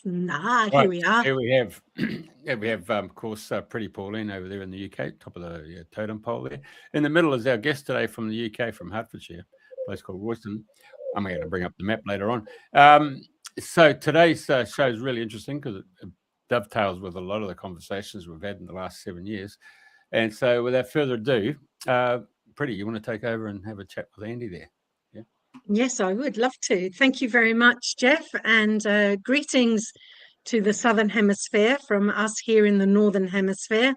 Here we are. Here we have, of course, Priti Pauline over there in the UK, top of the totem pole there. In the middle is our guest today from the UK, from Hertfordshire, a place called Royston. I'm going to bring up the map later on. So today's show is really interesting because it dovetails with a lot of the conversations we've had in the last 7 years. And so without further ado, Priti, you want to take over and have a chat with Andy there? Yeah. Yes, I would love to. Thank you very much, Jeff, and greetings to the Southern Hemisphere from us here in the Northern Hemisphere.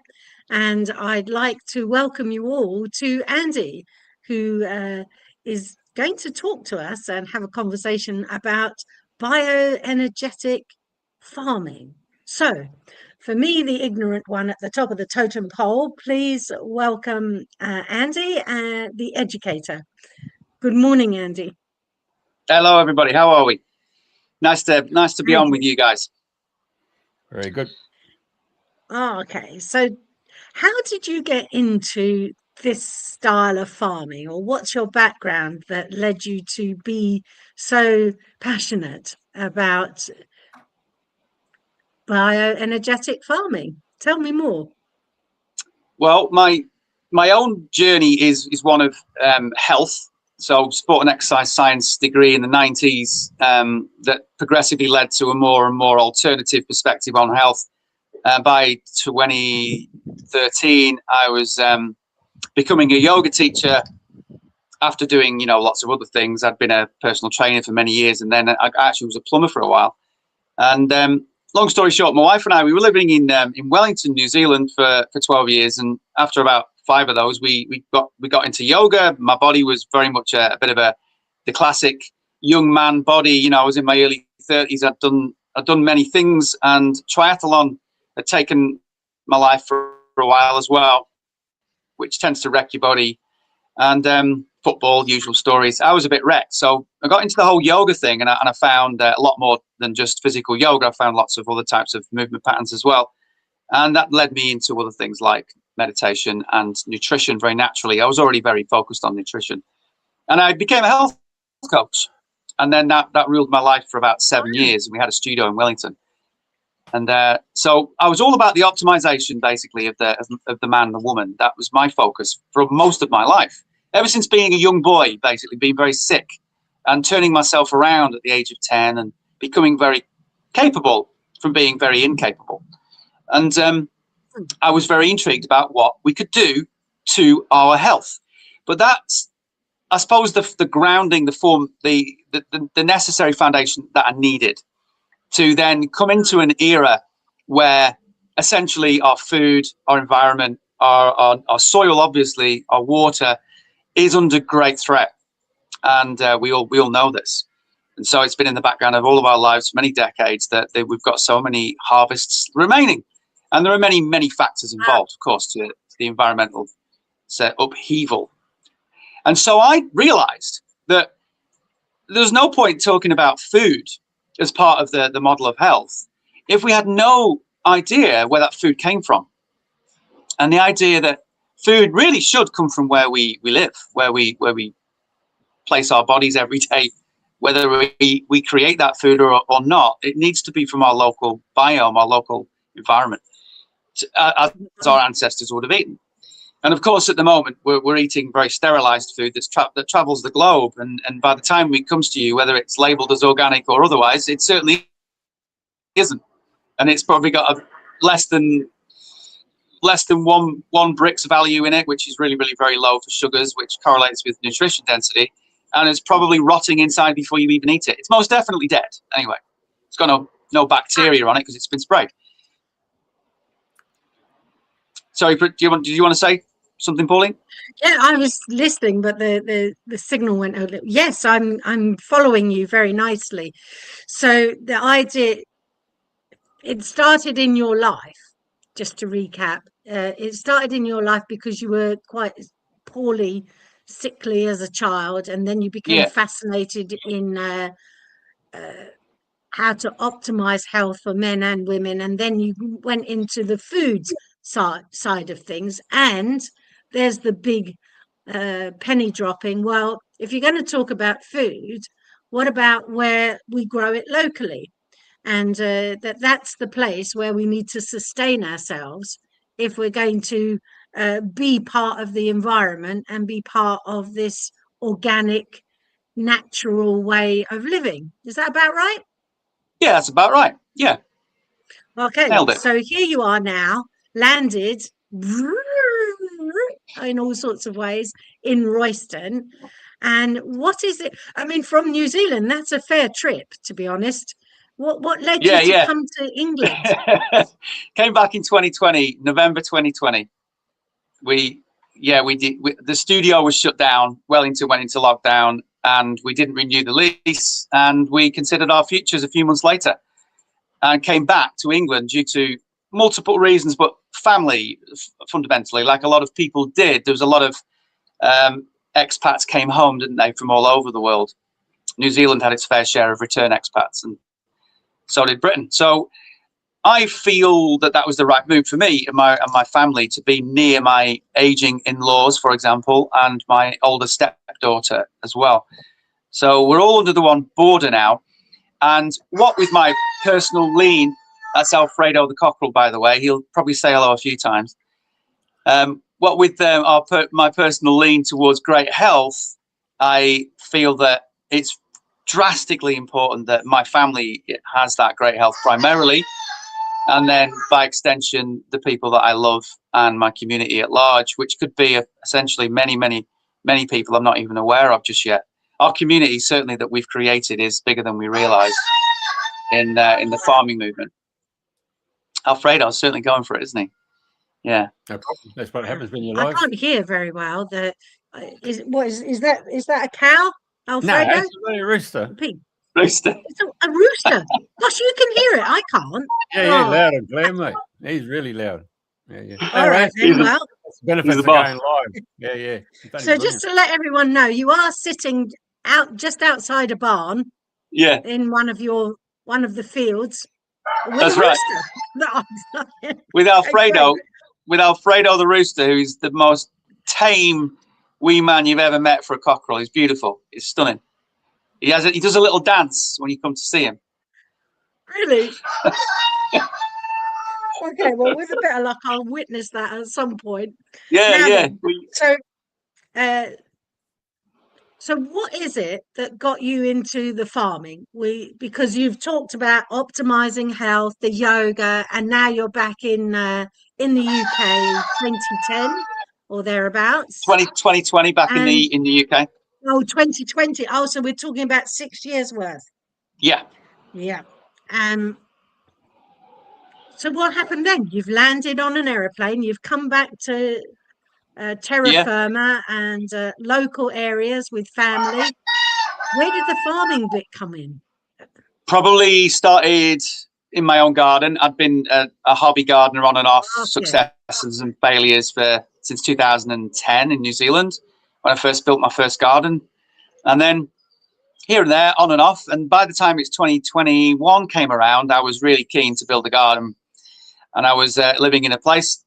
And I'd like to welcome you all to Andy, who is going to talk to us and have a conversation about bioenergetic farming. So, for me, the ignorant one at the top of the totem pole, please welcome Andy, the educator. Good morning, Andy. Hello, everybody. How are we? Nice to be on with you guys. Very good. Oh, okay. So how did you get into this style of farming, or what's your background that led you to be so passionate about bioenergetic farming? Tell me more. Well, my own journey is one of health. So sport and exercise science degree in the 90s that progressively led to a more and more alternative perspective on health. By 2013, I was becoming a yoga teacher after doing, lots of other things. I'd been a personal trainer for many years, and then I actually was a plumber for a while. And long story short, my wife and I, we were living in Wellington, New Zealand for 12 years. And after about 5 of those, we got into yoga. My body was very much a bit of the classic young man body. I was in my early 30s. I'd done many things, and triathlon had taken my life for a while as well, which tends to wreck your body. And football, usual stories. I was a bit wrecked. So I got into the whole yoga thing, and I found a lot more than just physical yoga. I found lots of other types of movement patterns as well. And that led me into other things like meditation and nutrition very naturally. I was already very focused on nutrition. And I became a health coach. And then that ruled my life for about 7 years. And we had a studio in Wellington. And so I was all about the optimization, basically, of the man and the woman. That was my focus for most of my life. Ever since being a young boy, basically, being very sick and turning myself around at the age of 10 and becoming very capable from being very incapable. And I was very intrigued about what we could do to our health. But that's, I suppose, the grounding, the form, the necessary foundation that I needed to then come into an era where essentially our food, our environment, our soil, obviously, our water is under great threat. And we all know this. And so it's been in the background of all of our lives for many decades that we've got so many harvests remaining. And there are many, many factors involved, of course, to the environmental upheaval. And so I realized that there's no point talking about food as part of the model of health if we had no idea where that food came from. And the idea that food really should come from where we live, where we place our bodies every day, whether we create that food or not. It needs to be from our local biome, our local environment, as our ancestors would have eaten. And of course, at the moment, we're eating very sterilized food that travels the globe. And by the time it comes to you, whether it's labeled as organic or otherwise, it certainly isn't. And it's probably got a less than one Brix value in it, which is really, really very low for sugars, which correlates with nutrition density. And it's probably rotting inside before you even eat it. It's most definitely dead. Anyway, it's got no bacteria on it because it's been sprayed. Sorry, did you want to say something, Pauline? Yeah, I was listening, but the signal went a little. Yes, I'm following you very nicely. So the idea, it started in your life. Just to recap, it started in your life because you were quite poorly, sickly as a child, and then you became fascinated in how to optimize health for men and women, and then you went into the food side of things. And there's the big penny dropping. Well, if you're going to talk about food, what about where we grow it locally? and that's the place where we need to sustain ourselves if we're going to be part of the environment and be part of this organic, natural way of living. Is that about right? Yeah, that's about right. Yeah, Okay, nailed it. so here you are now, landed in all sorts of ways in Royston. And what is it? I mean, from New Zealand, that's a fair trip, to be honest. What led you to come to England? Came back in 2020, November 2020. We did. The studio was shut down. Went into lockdown, and we didn't renew the lease. And we considered our futures a few months later, and came back to England due to multiple reasons, but family fundamentally, like a lot of people did. There was a lot of expats came home, didn't they, from all over the world. New Zealand had its fair share of return expats, and so did Britain. So I feel that was the right move for me and my family, to be near my aging in-laws, for example, and my older stepdaughter as well. So we're all under the one border now. And what with my personal lean, that's Alfredo the cockerel, by the way. He'll probably say hello a few times. What with my personal lean towards great health, I feel that it's drastically important that my family has that great health primarily, and then by extension the people that I love and my community at large, which could be essentially many people I'm not even aware of just yet. Our community, certainly, that we've created is bigger than we realize in the farming movement. Alfredo's certainly going for it, isn't he? Yeah, no problem. That's what happens when you're live. I can't hear very well. Is that a cow, Alfredo? No, it's a rooster. A pig. rooster. It's a rooster. Gosh, you can hear it. I can't. Yeah, loud and clear, mate. He's really loud. Yeah. All right, then, well, benefits of going live. Yeah. So just to let everyone know, you are sitting just outside a barn. Yeah. In one of the fields. That's right. With Alfredo the rooster, who's the most tame wee man you've ever met for a cockerel. He's beautiful. He's stunning. He does a little dance when you come to see him. Really? Okay, well, with a bit of luck, I'll witness that at some point. Yeah. So what is it that got you into the farming? Because you've talked about optimizing health, the yoga, and now you're back in the UK, 2010 or thereabouts. 2020 back in the UK. Oh, 2020. Oh, so we're talking about 6 years worth. Yeah. So what happened then? You've landed on an aeroplane. You've come back to terra firma and local areas with family. Where did the farming bit come in? Probably started in my own garden. I've been a hobby gardener on and off, successes and failures since 2010 in New Zealand, when I first built my first garden, and then here and there, on and off. And by the time it's 2021 came around, I was really keen to build a garden, and I was living in a place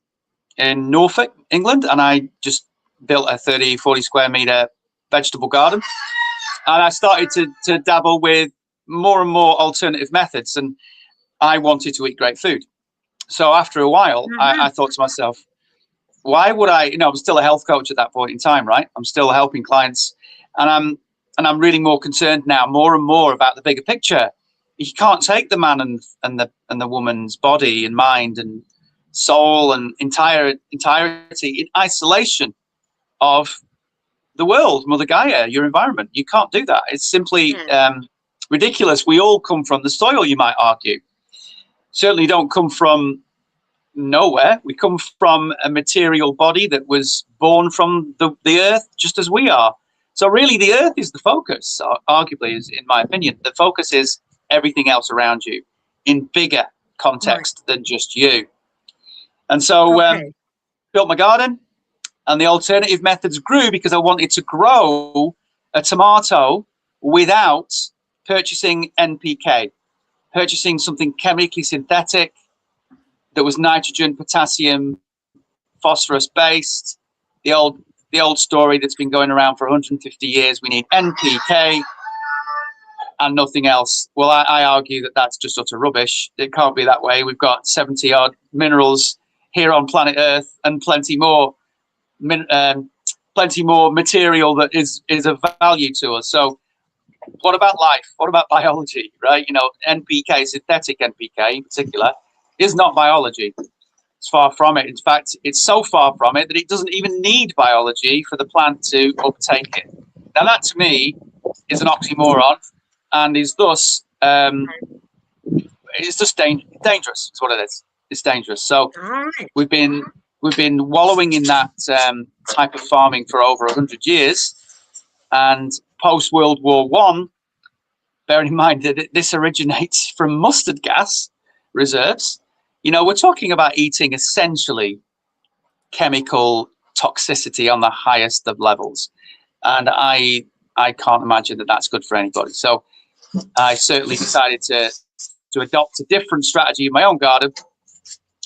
in Norfolk, England, and I just built a 30-40 square meter vegetable garden, and I started to dabble with more and more alternative methods, and I wanted to eat great food. So after a while, I thought to myself, why would I, I'm still a health coach at that point in time, right? I'm still helping clients, and I'm really more concerned now, more and more, about the bigger picture. You can't take the man and the woman's body and mind and soul and entirety in isolation of the world, Mother Gaia, your environment. You can't do that. It's simply ridiculous. We all come from the soil, you might argue. Certainly don't come from nowhere. We come from a material body that was born from the earth, just as we are. So really the earth is the focus, arguably, is, in my opinion. The focus is everything else around you in bigger context than just you. And so built my garden, and the alternative methods grew because I wanted to grow a tomato without purchasing NPK, purchasing something chemically synthetic that was nitrogen, potassium, phosphorus based. The old story that's been going around for 150 years. We need NPK. and nothing else. Well, I argue that that's just utter rubbish. It can't be that way. We've got 70 odd minerals here on planet Earth, and plenty more material that is of value to us. So what about life? What about biology, right? You know, NPK, synthetic NPK in particular, is not biology. It's far from it. In fact, it's so far from it that it doesn't even need biology for the plant to uptake it. Now, that to me is an oxymoron, and is thus it's just dangerous. It's what it is. It's dangerous. So we've been wallowing in that type of farming for over 100 years, and post World War One. Bearing in mind that this originates from mustard gas reserves. You know, we're talking about eating essentially chemical toxicity on the highest of levels, and I can't imagine that that's good for anybody. So I certainly decided to adopt a different strategy in my own garden.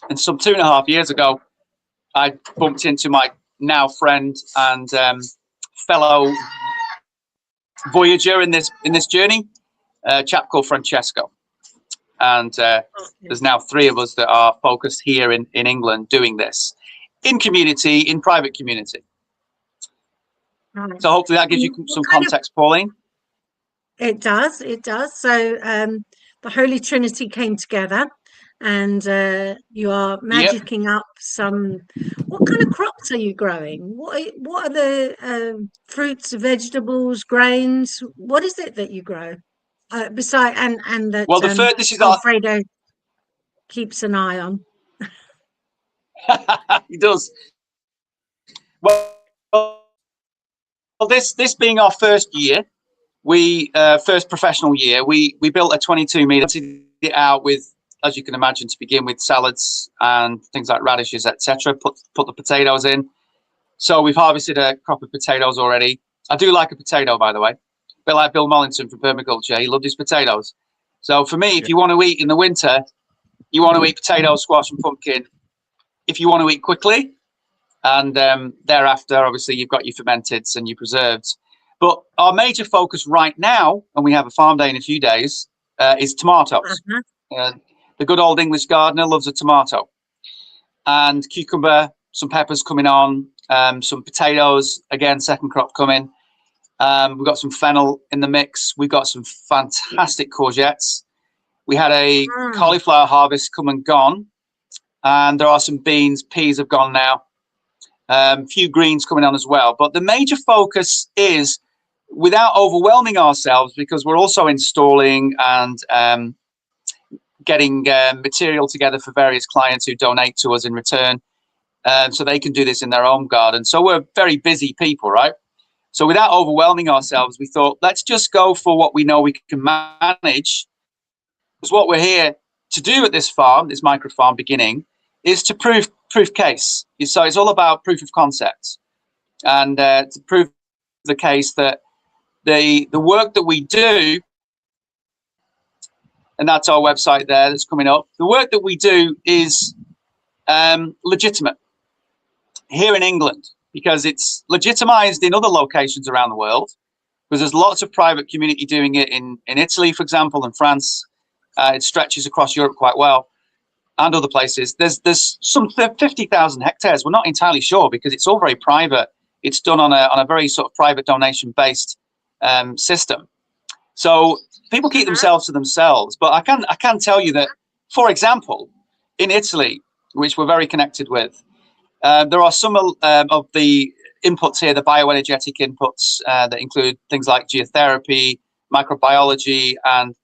And some 2.5 years ago, I bumped into my now friend and fellow voyager in this journey, a chap called Francesco. And there's now 3 of us that are focused here in England doing this in community, in private community. So hopefully that gives you some context, Pauline. It does. So the Holy Trinity came together, and you are magicking up some. What kind of crops are you growing? What are the fruits, vegetables, grains? What is it that you grow? Beside and that this is Alfredo keeps an eye on. He does. Well, this being our first year, first professional year, we built a 22 meter, it out with, as you can imagine, to begin with, salads and things like radishes, etc. Put the potatoes in. So we've harvested a crop of potatoes already. I do like a potato, by the way. A bit like Bill Mollington from permaculture. He loved his potatoes. So for me, if you want to eat in the winter, you want to eat potato, squash, and pumpkin. If you want to eat quickly, and thereafter, obviously, you've got your fermenteds and your preserveds. But our major focus right now, and we have a farm day in a few days, is tomatoes. The good old English gardener loves a tomato. And cucumber, some peppers coming on, some potatoes, again, second crop coming. We've got some fennel in the mix. We've got some fantastic courgettes. We had a cauliflower harvest come and gone. And there are some beans, peas have gone now. A few greens coming on as well. But the major focus is, without overwhelming ourselves, because we're also installing and getting material together for various clients who donate to us in return, so they can do this in their own garden. So we're very busy people, right? So without overwhelming ourselves, we thought, let's just go for what we know we can manage. Because what we're here to do at this farm, this micro farm beginning, is to prove case. So it's all about proof of concept, and to prove the case that the work that we do, and that's our website there that's coming up, the work that we do is legitimate here in England, because it's legitimized in other locations around the world, because there's lots of private community doing it in Italy, for example, and France. It stretches across Europe quite well, and other places. There's some 50,000 hectares. We're not entirely sure, because it's all very private. It's done on a very sort of private donation based system. So people keep themselves to themselves. But I can tell you that, for example, in Italy, which we're very connected with, there are some of the inputs here, the bioenergetic inputs that include things like geotherapy, microbiology, and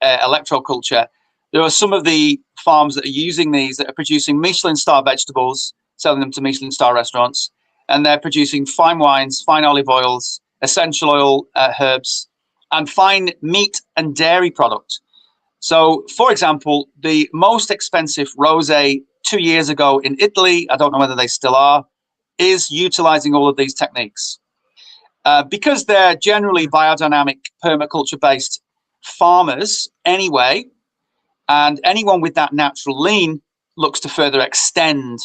electroculture. There are some of the farms that are using these that are producing Michelin star vegetables, selling them to Michelin star restaurants, and they're producing fine wines, fine olive oils, essential oil herbs, and fine meat and dairy product. So, for example, the most expensive rosé 2 years ago in Italy, I don't know whether they still are, is utilizing all of these techniques. Because they're generally biodynamic permaculture-based farmers anyway, and anyone with that natural lean looks to further extend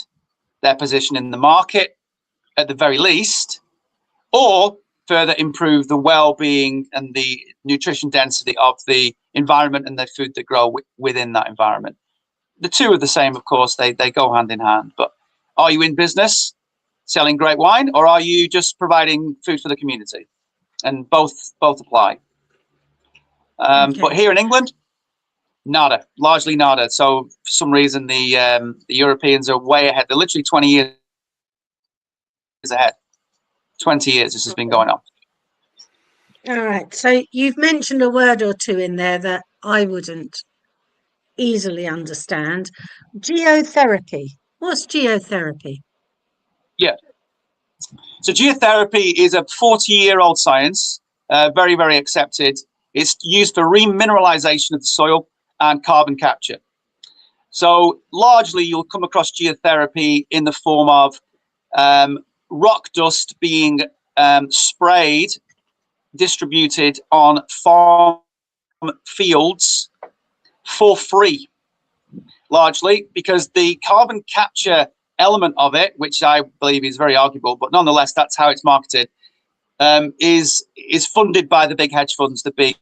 their position in the market at the very least, or further improve the well-being and the nutrition density of the environment and the food that grow within that environment. The two are the same, of course, they go hand in hand. But are you in business selling great wine, or are you just providing food for the community? And both apply. Okay. But here in England, nada, largely nada. So for some reason, the Europeans are way ahead. They're literally 20 years ahead. 20 years this has been going on. All right. So you've mentioned a word or two in there that I wouldn't easily understand. Geotherapy. What's geotherapy? Yeah. So geotherapy is a 40-year-old science, very, very accepted. It's used for remineralization of the soil and carbon capture. So largely you'll come across geotherapy in the form of rock dust being sprayed, distributed on farm fields for free, largely because the carbon capture element of it, which I believe is very arguable, but nonetheless, that's how it's marketed, is funded by the big hedge funds, the big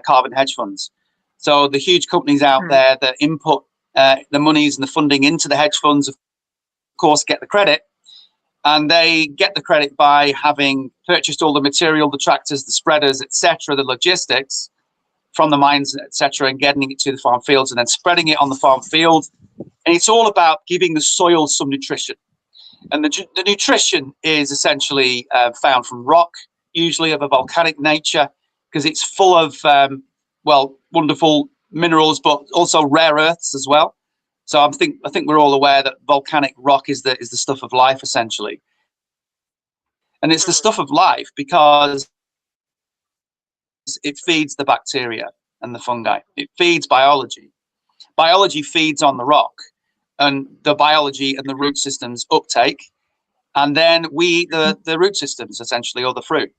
carbon hedge funds. So the huge companies out there that input the monies and the funding into the hedge funds, of course, get the credit. And they get the credit by having purchased all the material, the tractors, the spreaders, etc., the logistics from the mines, etc., and getting it to the farm fields and then spreading it on the farm field. And it's all about giving the soil some nutrition. And the nutrition is essentially found from rock, usually of a volcanic nature, because it's full of, well, wonderful minerals, but also rare earths as well. So I think we're all aware that volcanic rock is the stuff of life, essentially. And it's the stuff of life because it feeds the bacteria and the fungi. It feeds biology. Biology feeds on the rock, and the biology and the root systems uptake, and then we eat the root systems, essentially, or the fruit,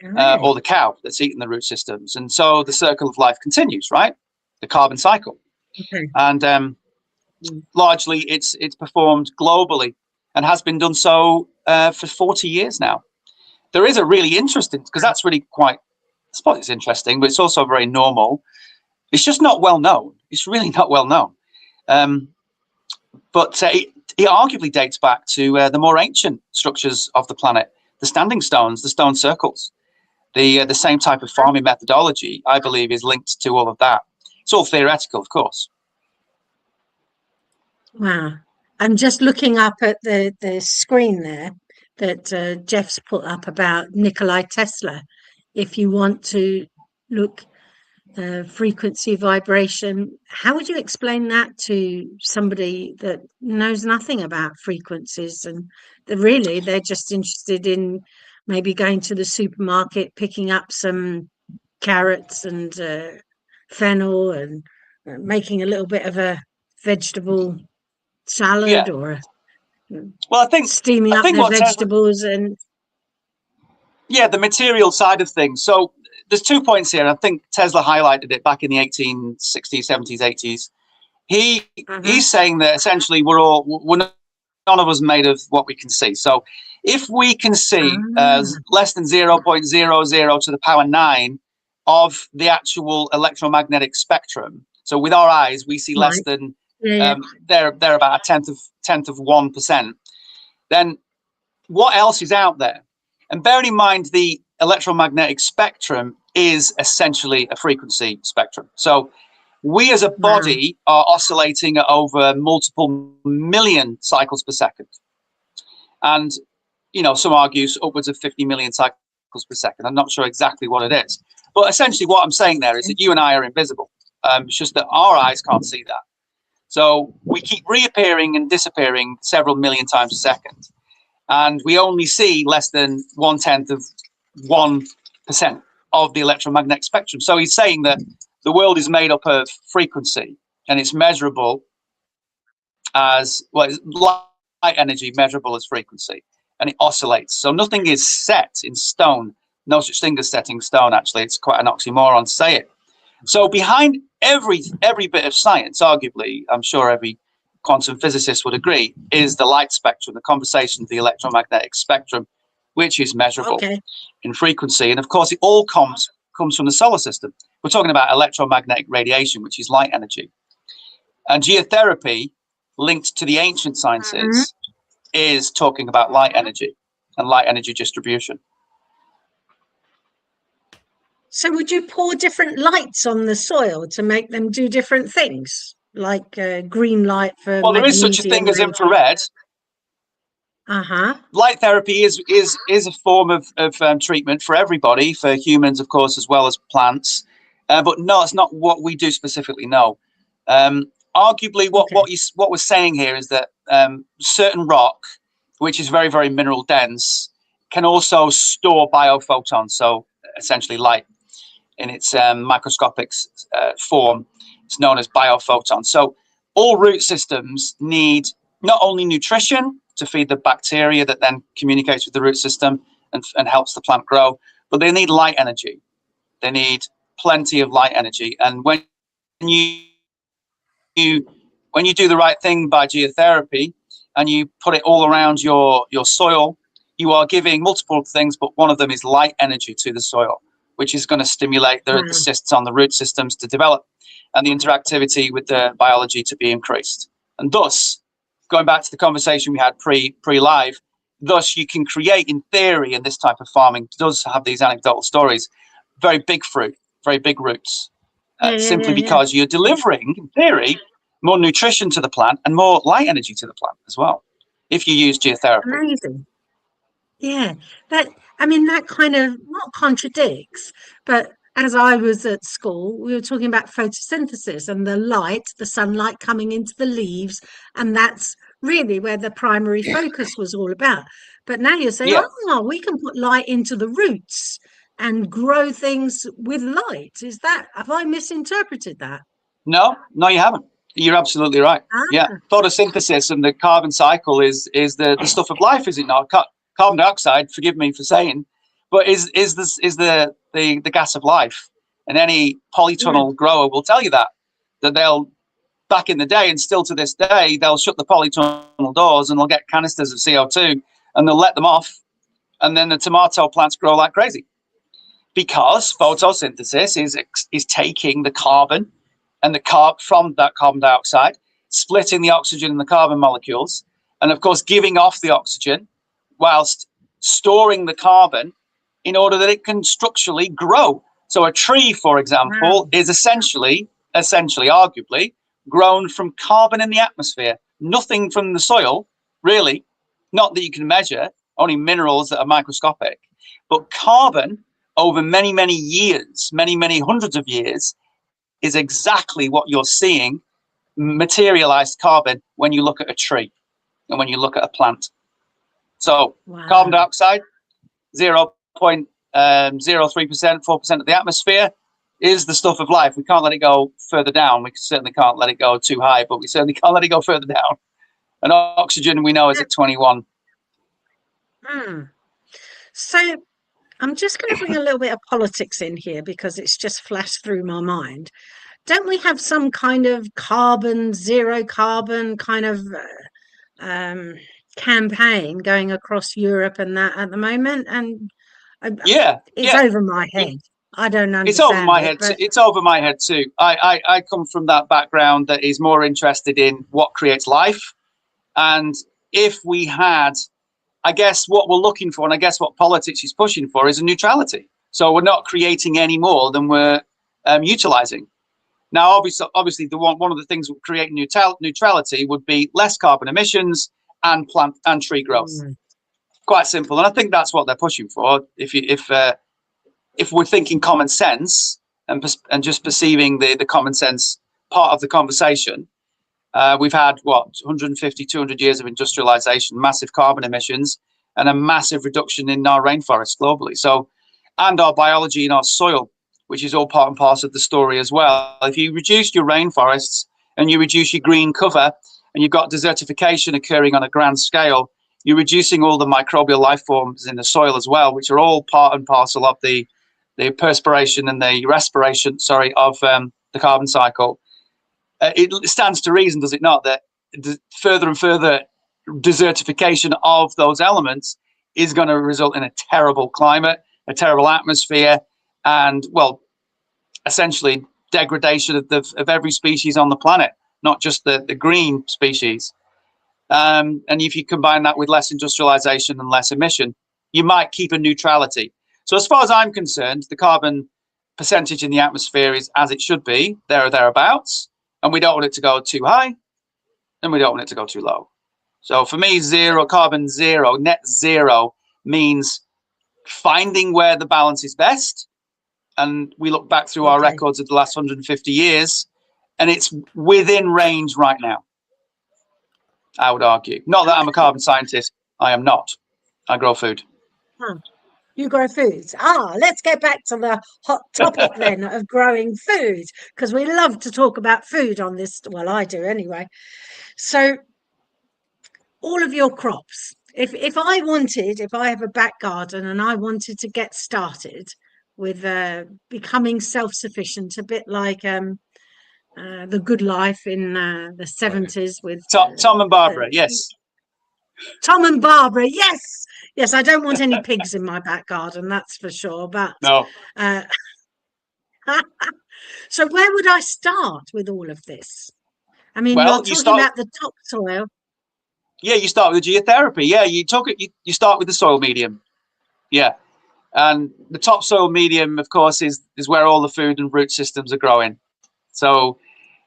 or the cow that's eating the root systems. And so the circle of life continues, right? The carbon cycle. Okay. And largely it's performed globally and has been done so for 40 years now. There is a really interesting, because that's really quite, I suppose it's interesting, but it's also very normal. It's just not well known. It's really not well known. But it arguably dates back to the more ancient structures of the planet, the standing stones, the stone circles. The same type of farming methodology, I believe, is linked to all of that. It's all theoretical, of course. Wow. I'm just looking up at the screen there that Jeff's put up about Nikola Tesla. If you want to look frequency vibration, how would you explain that to somebody that knows nothing about frequencies and they're just interested in maybe going to the supermarket, picking up some carrots and fennel and making a little bit of a vegetable salad, or well, I think steaming up their vegetables and the material side of things. So there's 2 points here. I think Tesla highlighted it back in the 1860s, 70s, 80s. He's saying that essentially we're none of us made of what we can see. So if we can see less than 0.00 to the power 9 of the actual electromagnetic spectrum, so with our eyes we see less than they're about a tenth of 1%. Then what else is out there? And bearing in mind the electromagnetic spectrum is essentially a frequency spectrum. So we as a body are oscillating at over multiple million cycles per second. And, you know, some argue upwards of 50 million cycles per second. I'm not sure exactly what it is. But essentially what I'm saying there is that you and I are invisible. It's just that our eyes can't see that. So we keep reappearing and disappearing several million times a second. And we only see less than 1/10 of 1% of the electromagnetic spectrum. So he's saying that the world is made up of frequency, and it's measurable as, well, it's light energy measurable as frequency, and it oscillates. So nothing is set in stone. No such thing as setting stone, actually. It's quite an oxymoron to say it. So behind every bit of science, arguably, I'm sure every quantum physicist would agree, is the light spectrum, the conversation of the electromagnetic spectrum, which is measurable Okay. in frequency. And of course, it all comes from the solar system. We're talking about electromagnetic radiation, which is light energy. And geotherapy, linked to the ancient sciences, is talking about light energy and light energy distribution. So would you pour different lights on the soil to make them do different things, like green light for Well, there is such a magnesium thing as and- infrared. Light therapy is a form of treatment for everybody, for humans, of course, as well as plants. But no, it's not what we do specifically. No. Arguably, what we're saying here is that certain rock, which is very, very mineral dense, can also store biophotons, so essentially light in its microscopic form. It's known as biophotons. So all root systems need not only nutrition to feed the bacteria that then communicates with the root system and helps the plant grow, but they need light energy. They need plenty of light energy. And when you do the right thing by geotherapy and you put it all around your soil, you are giving multiple things, but one of them is light energy to the soil, which is going to stimulate the cysts on the root systems to develop and the interactivity with the biology to be increased. And thus, going back to the conversation we had pre-live, thus you can create, in theory, and this type of farming does have these anecdotal stories, very big fruit, very big roots, simply because you're delivering, in theory, more nutrition to the plant and more light energy to the plant as well, if you use geotherapy. Amazing. Yeah, that kind of not contradicts, but as I was at school, we were talking about photosynthesis and the light, the sunlight coming into the leaves, and that's really where the primary focus was all about. But now you're saying, oh, we can put light into the roots and grow things with light. Have I misinterpreted that? No, you haven't. You're absolutely right. Yeah, photosynthesis and the carbon cycle is the stuff of life, is it not? Carbon dioxide, forgive me for saying, but is the gas of life. And any polytunnel grower will tell you that they'll, back in the day and still to this day, they'll shut the polytunnel doors and they'll get canisters of CO2 and they'll let them off, and then the tomato plants grow like crazy, because photosynthesis is taking the carbon and from that carbon dioxide, splitting the oxygen and the carbon molecules, and of course giving off the oxygen whilst storing the carbon in order that it can structurally grow. So a tree, for example, is essentially, arguably, grown from carbon in the atmosphere. Nothing from the soil, really, not that you can measure, only minerals that are microscopic, but carbon over many, many years, many, many hundreds of years, is exactly what you're seeing, materialized carbon, when you look at a tree and when you look at a plant. So carbon dioxide, 0.03%, 4% of the atmosphere, is the stuff of life. We can't let it go further down. We certainly can't let it go too high, but we certainly can't let it go further down. And oxygen, we know, is at 21. So I'm just going to bring a little bit of politics in here because it's just flashed through my mind. Don't we have some kind of zero carbon kind of campaign going across Europe and that at the moment? And it's over my head. I don't understand. It's over my head. It's over my head too. I come from that background that is more interested in what creates life, and if we had, I guess what we're looking for, and I guess what politics is pushing for, is a neutrality. So we're not creating any more than we're utilizing. Now, obviously, one of the things that would create neutrality would be less carbon emissions and plant and tree growth. Quite simple, and I think that's what they're pushing for. If we're thinking common sense and just perceiving the common sense part of the conversation, we've had 150, 200 years of industrialization, massive carbon emissions, and a massive reduction in our rainforests globally. So, and our biology in our soil, which is all part and parcel of the story as well. If you reduce your rainforests and you reduce your green cover, and you've got desertification occurring on a grand scale, you're reducing all the microbial life forms in the soil as well, which are all part and parcel of the perspiration and the respiration, of the carbon cycle. It stands to reason, does it not, that the further and further desertification of those elements is going to result in a terrible climate, a terrible atmosphere, and, well, essentially degradation of every species on the planet, not just the green species. And if you combine that with less industrialization and less emission, you might keep a neutrality. So as far as I'm concerned, the carbon percentage in the atmosphere is as it should be, there or thereabouts, and we don't want it to go too high, and we don't want it to go too low. So for me, carbon zero, net zero, means finding where the balance is best. And we look back through our records of the last 150 years, and it's within range right now, I would argue. Not that I'm a carbon scientist. I am not. I grow food. You grow foods. Let's get back to the hot topic then of growing food, because we love to talk about food on this. Well, I do anyway. So all of your crops, if I have a back garden and I wanted to get started with becoming self-sufficient, a bit like The Good Life in the 70s with Tom and Barbara, yes. Tom and Barbara, yes. Yes, I don't want any pigs in my back garden, that's for sure. But no. So where would I start with all of this? I mean, well, you're talking about the topsoil. Yeah, you start with geotherapy. Yeah, you start with the soil medium. Yeah. And the topsoil medium, of course, is where all the food and root systems are growing. So,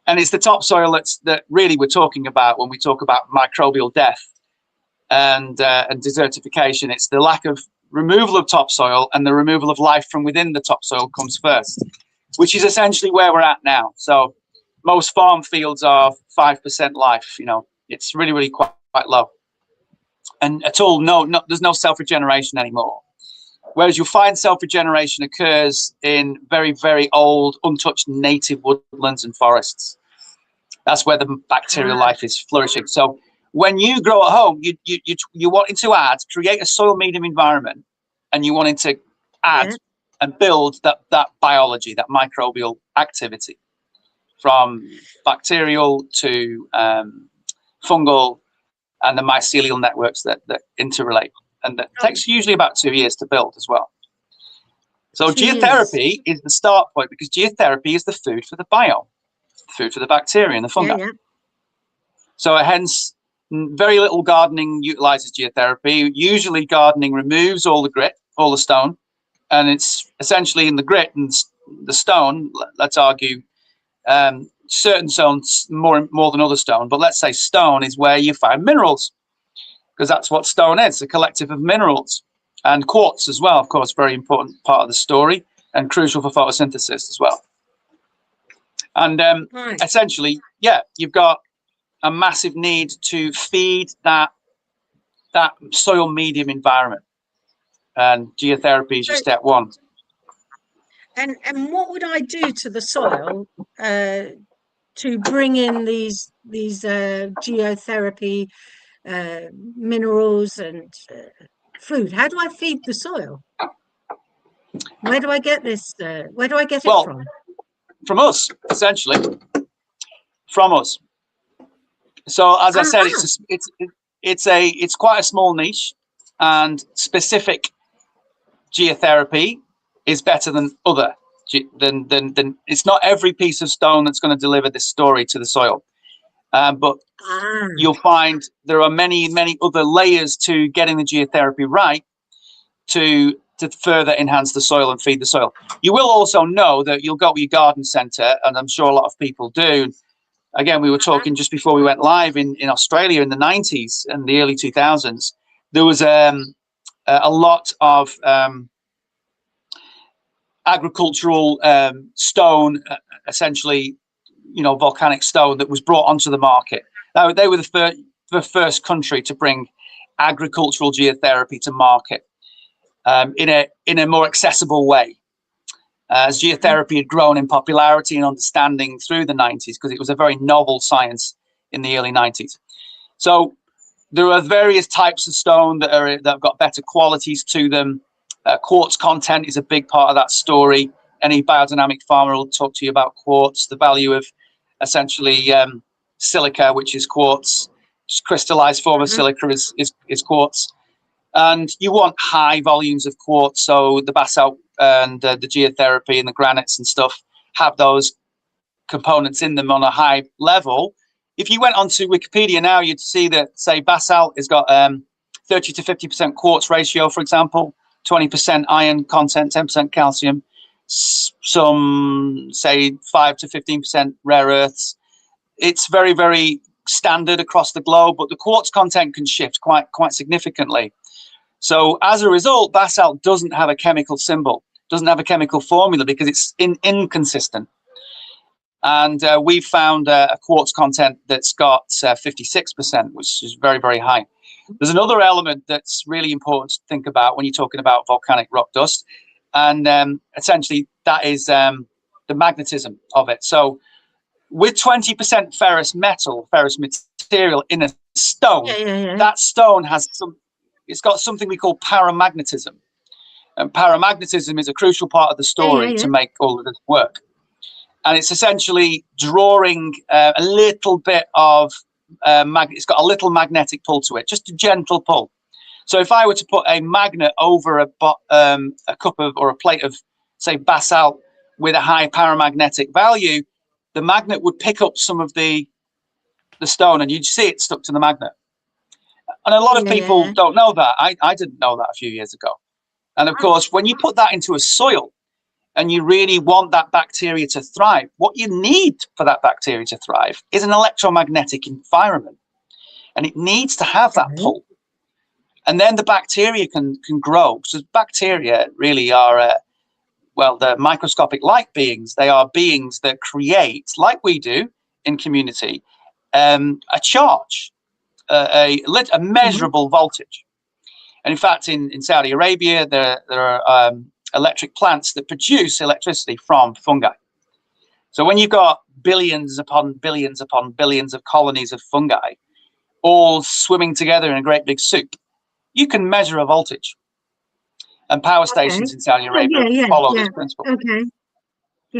and it's the topsoil that really we're talking about when we talk about microbial death and desertification. It's the lack of removal of topsoil, and the removal of life from within the topsoil comes first, which is essentially where we're at now. So most farm fields are 5% life. You know, it's really, really quite low. And at all, there's no self-regeneration anymore. Whereas you'll find self-regeneration occurs in very, very old, untouched native woodlands and forests. That's where the bacterial life is flourishing. So when you grow at home, you wanting to create a soil medium environment, and you wanting to add and build that biology, that microbial activity, from bacterial to fungal, and the mycelial networks that interrelate. And that takes usually about 2 years to build as well. So geotherapy is the start point, because geotherapy is the food for the biome, food for the bacteria and the fungi. So hence, very little gardening utilizes geotherapy. Usually gardening removes all the grit, all the stone, and it's essentially in the grit and the stone, let's argue, certain stones more than other stone, but let's say stone is where you find minerals, because that's what stone is, a collective of minerals. And quartz as well, of course, very important part of the story, and crucial for photosynthesis as well. And essentially, you've got a massive need to feed that soil medium environment, and geotherapy is your step one. And what would I do to the soil to bring in these geotherapy minerals and food? How do I feed the soil? Where do I get this? Where do I get it from? From us, essentially. From us. So as I said, it's quite a small niche, and specific geotherapy is better than other. Than it's not every piece of stone that's going to deliver this story to the soil. But you'll find there are many, many other layers to getting the geotherapy right to further enhance the soil and feed the soil. You will also know that you'll go to your garden centre, and I'm sure a lot of people do. Again, we were talking just before we went live in Australia in the 90s and the early 2000s. There was a lot of agricultural stone, essentially, volcanic stone that was brought onto the market. They were the first country to bring agricultural geotherapy to market in a more accessible way. As geotherapy had grown in popularity and understanding through the 90s, because it was a very novel science in the early 90s. So there are various types of stone that have got better qualities to them. Quartz content is a big part of that story. Any biodynamic farmer will talk to you about quartz, the value of essentially silica, which is quartz. Just crystallized form of silica is quartz. And you want high volumes of quartz, so the basalt and the geotherapy and the granites and stuff have those components in them on a high level. If you went onto Wikipedia now, you'd see that, say, basalt has got 30 to 50% quartz ratio, for example, 20% iron content, 10% calcium, some say 5 to 15% rare earths. It's very, very standard across the globe, but the quartz content can shift quite significantly. So as a result, basalt doesn't have a chemical symbol, doesn't have a chemical formula because it's inconsistent. And we've found a quartz content that's got 56%, which is very, very high. There's another element that's really important to think about when you're talking about volcanic rock dust. And essentially, that is the magnetism of it. So with 20% ferrous material in a stone, that stone has it's got something we call paramagnetism. And paramagnetism is a crucial part of the story to make all of this work. And it's essentially drawing a little bit of it's got a little magnetic pull to it, just a gentle pull. So if I were to put a magnet over a cup of or a plate of, say, basalt with a high paramagnetic value, the magnet would pick up some of the stone, and you'd see it stuck to the magnet. And a lot of people don't know that. I didn't know that a few years ago. And of course, when you put that into a soil and you really want that bacteria to thrive, what you need for that bacteria to thrive is an electromagnetic environment. And it needs to have that pull. And then the bacteria can grow. So bacteria really are, well, they're microscopic light beings. They are beings that create, like we do in community, a charge, a measurable voltage. And in fact, in Saudi Arabia, there are electric plants that produce electricity from fungi. So when you've got billions upon billions upon billions of colonies of fungi all swimming together in a great big soup, you can measure a voltage. And power stations in Saudi Arabia follow this principle.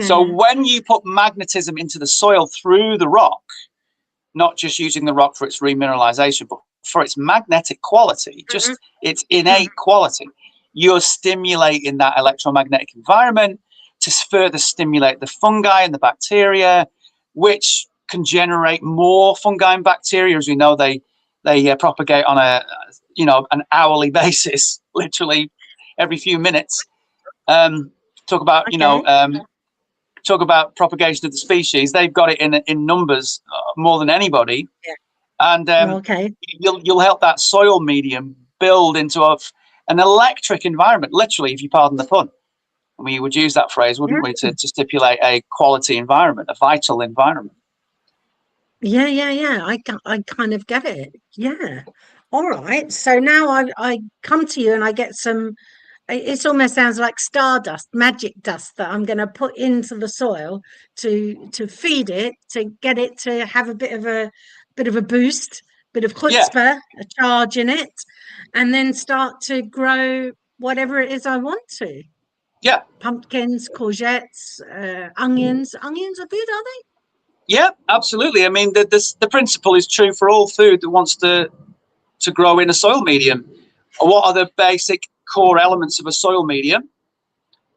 So when you put magnetism into the soil through the rock, not just using the rock for its remineralization, but for its magnetic quality, just its innate quality, you're stimulating that electromagnetic environment to further stimulate the fungi and the bacteria, which can generate more fungi and bacteria. As we know, they propagate on an hourly basis, literally every few minutes. Talk about talk about propagation of the species. They've got it in numbers more than anybody. And you'll help that soil medium build into an electric environment, literally, if you pardon the pun. We would use that phrase, wouldn't we, to stipulate a quality environment, a vital environment. I kind of get it. All right. So now I come to you and I get some. It almost sounds like stardust, magic dust that I'm going to put into the soil to feed it, to get it to have a bit of a boost, bit of chutzpah, a charge in it, and then start to grow whatever it is I want to. Yeah. Pumpkins, courgettes, onions. Onions are good, are they? Yeah, absolutely. I mean, the principle is true for all food that wants to grow in a soil medium. What are the basic core elements of a soil medium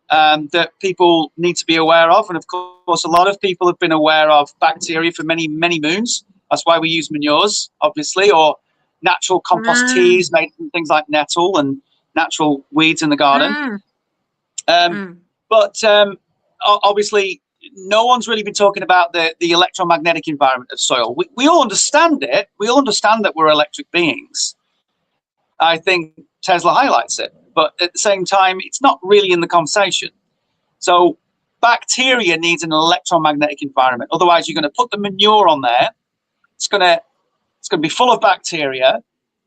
that people need to be aware of? And of course, a lot of people have been aware of bacteria for many, many moons. That's why we use manures, obviously, or natural compost teas made from things like nettle and natural weeds in the garden. But obviously, no one's really been talking about the electromagnetic environment of soil. We all understand it. We all understand that we're electric beings. I think Tesla highlights it, but at the same time, it's not really in the conversation. So bacteria needs an electromagnetic environment. Otherwise, you're going to put the manure on there. It's going to be full of bacteria.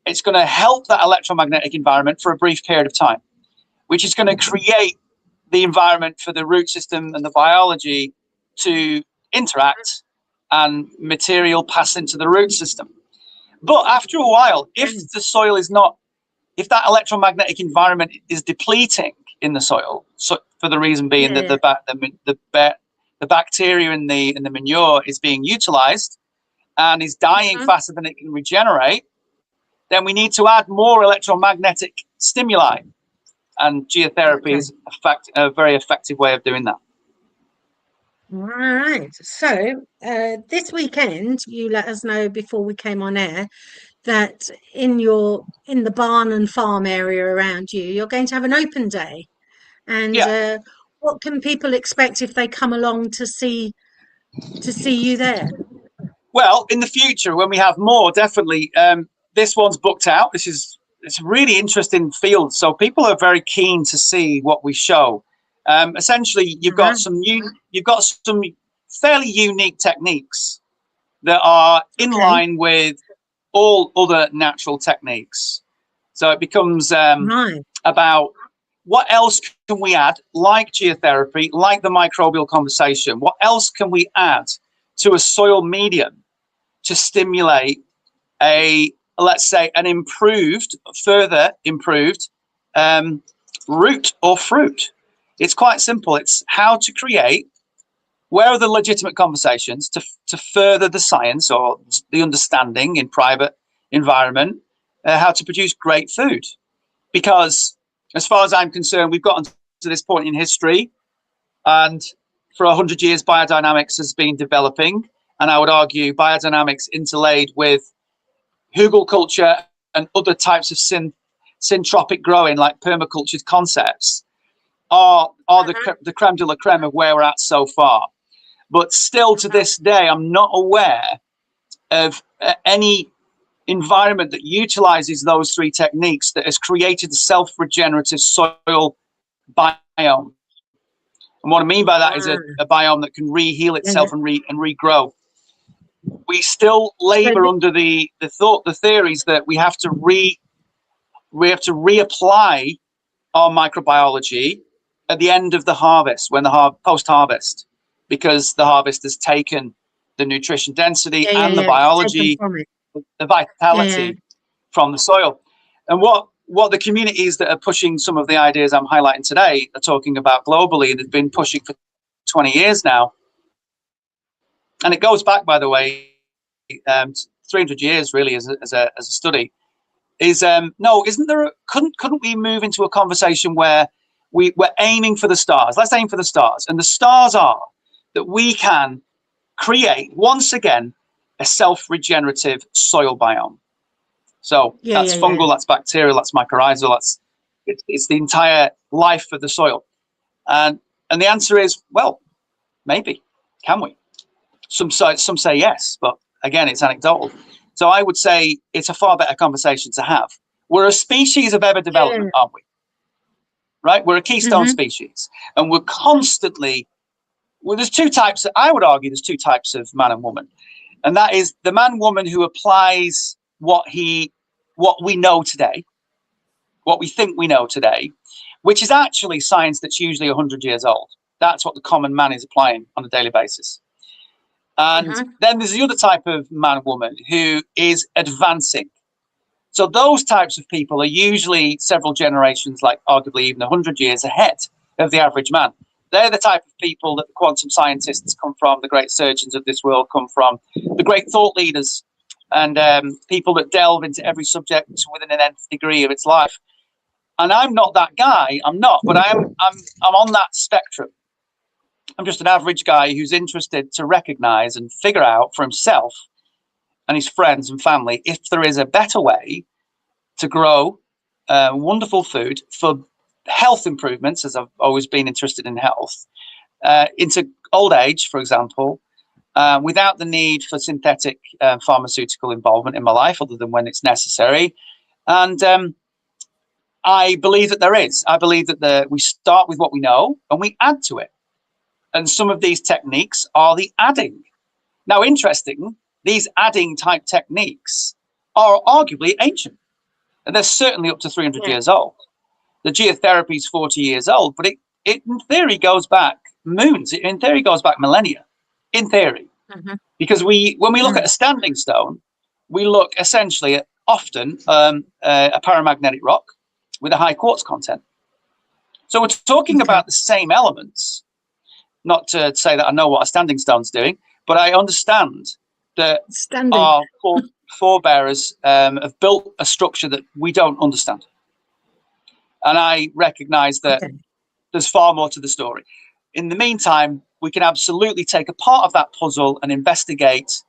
It's going to help that electromagnetic environment for a brief period of time, which is going to create the environment for the root system and the biology to interact and material pass into the root system. But after a while, if the soil is not, if that electromagnetic environment is depleting in the soil, so for the reason being that the bacteria in the manure is being utilized and is dying faster than it can regenerate, then we need to add more electromagnetic stimuli. And geotherapy is a very effective way of doing that. All right. So this weekend, you let us know before we came on air that in the barn and farm area around you, you're going to have an open day. And what can people expect if they come along to see you there? Well, in the future, when we have more, definitely. This one's booked out. It's a really interesting field, so people are very keen to see what we show. Essentially, you've got some fairly unique techniques that are in line with all other natural techniques. So it becomes about what else can we add, like geotherapy, like the microbial conversation. What else can we add to a soil medium to stimulate let's say, an further improved root or fruit? It's quite simple. It's how to create, where are the legitimate conversations to further the science or the understanding in private environment, how to produce great food. Because as far as I'm concerned, we've gotten to this point in history, and for 100 years, biodynamics has been developing. And I would argue biodynamics interlaid with hugel culture and other types of syntropic growing, like permaculture concepts, are the creme de la creme of where we're at so far. But still to this day, I'm not aware of any environment that utilizes those three techniques that has created a self-regenerative soil biome. And what I mean by that is a biome that can re-heal itself and regrow. We still labor under the theories that we have to reapply our microbiology at the end of the harvest, when the post-harvest, because the harvest has taken the nutrition density and the biology, the vitality from the soil. And what the communities that are pushing some of the ideas I'm highlighting today are talking about globally, and have been pushing for 20 years now. And it goes back, by the way, 300 years really as a study. Couldn't we move into a conversation where we're aiming for the stars? Let's aim for the stars. And the stars are that we can create, once again, a self-regenerative soil biome. So that's fungal, that's bacterial, that's mycorrhizal, it's the entire life of the soil. And the answer is, well, maybe. Can we? Some say yes, but again, it's anecdotal. So I would say it's a far better conversation to have. We're a species of ever development, aren't we? Right? We're a keystone species. And we're constantly, there's two types, I would argue there's two types of man and woman. And that is the man-woman who applies what we know today, what we think we know today, which is actually science that's usually 100 years old. That's what the common man is applying on a daily basis. And then there's the other type of man-woman who is advancing. So those types of people are usually several generations, like arguably even 100 years ahead of the average man. They're the type of people that the quantum scientists come from, the great surgeons of this world come from, the great thought leaders, and people that delve into every subject within an nth degree of its life. And I'm not that guy. I'm not, but I'm on that spectrum. I'm just an average guy who's interested to recognize and figure out for himself and his friends and family if there is a better way to grow wonderful food for health improvements, as I've always been interested in health, into old age, for example, without the need for synthetic pharmaceutical involvement in my life, other than when it's necessary. And I believe that there is. I believe that we start with what we know and we add to it. And some of these techniques are the adding. Now, interesting, these adding type techniques are arguably ancient. And they're certainly up to 300 years old. The geotherapy is 40 years old, but it in theory goes back moons. It in theory goes back millennia, in theory. Because when we look at a standing stone, we look essentially at often a paramagnetic rock with a high quartz content. So we're talking about the same elements. Not to say that I know what a standing stone's doing, but I understand that our forebearers have built a structure that we don't understand. And I recognize that there's far more to the story. In the meantime, we can absolutely take a part of that puzzle and investigate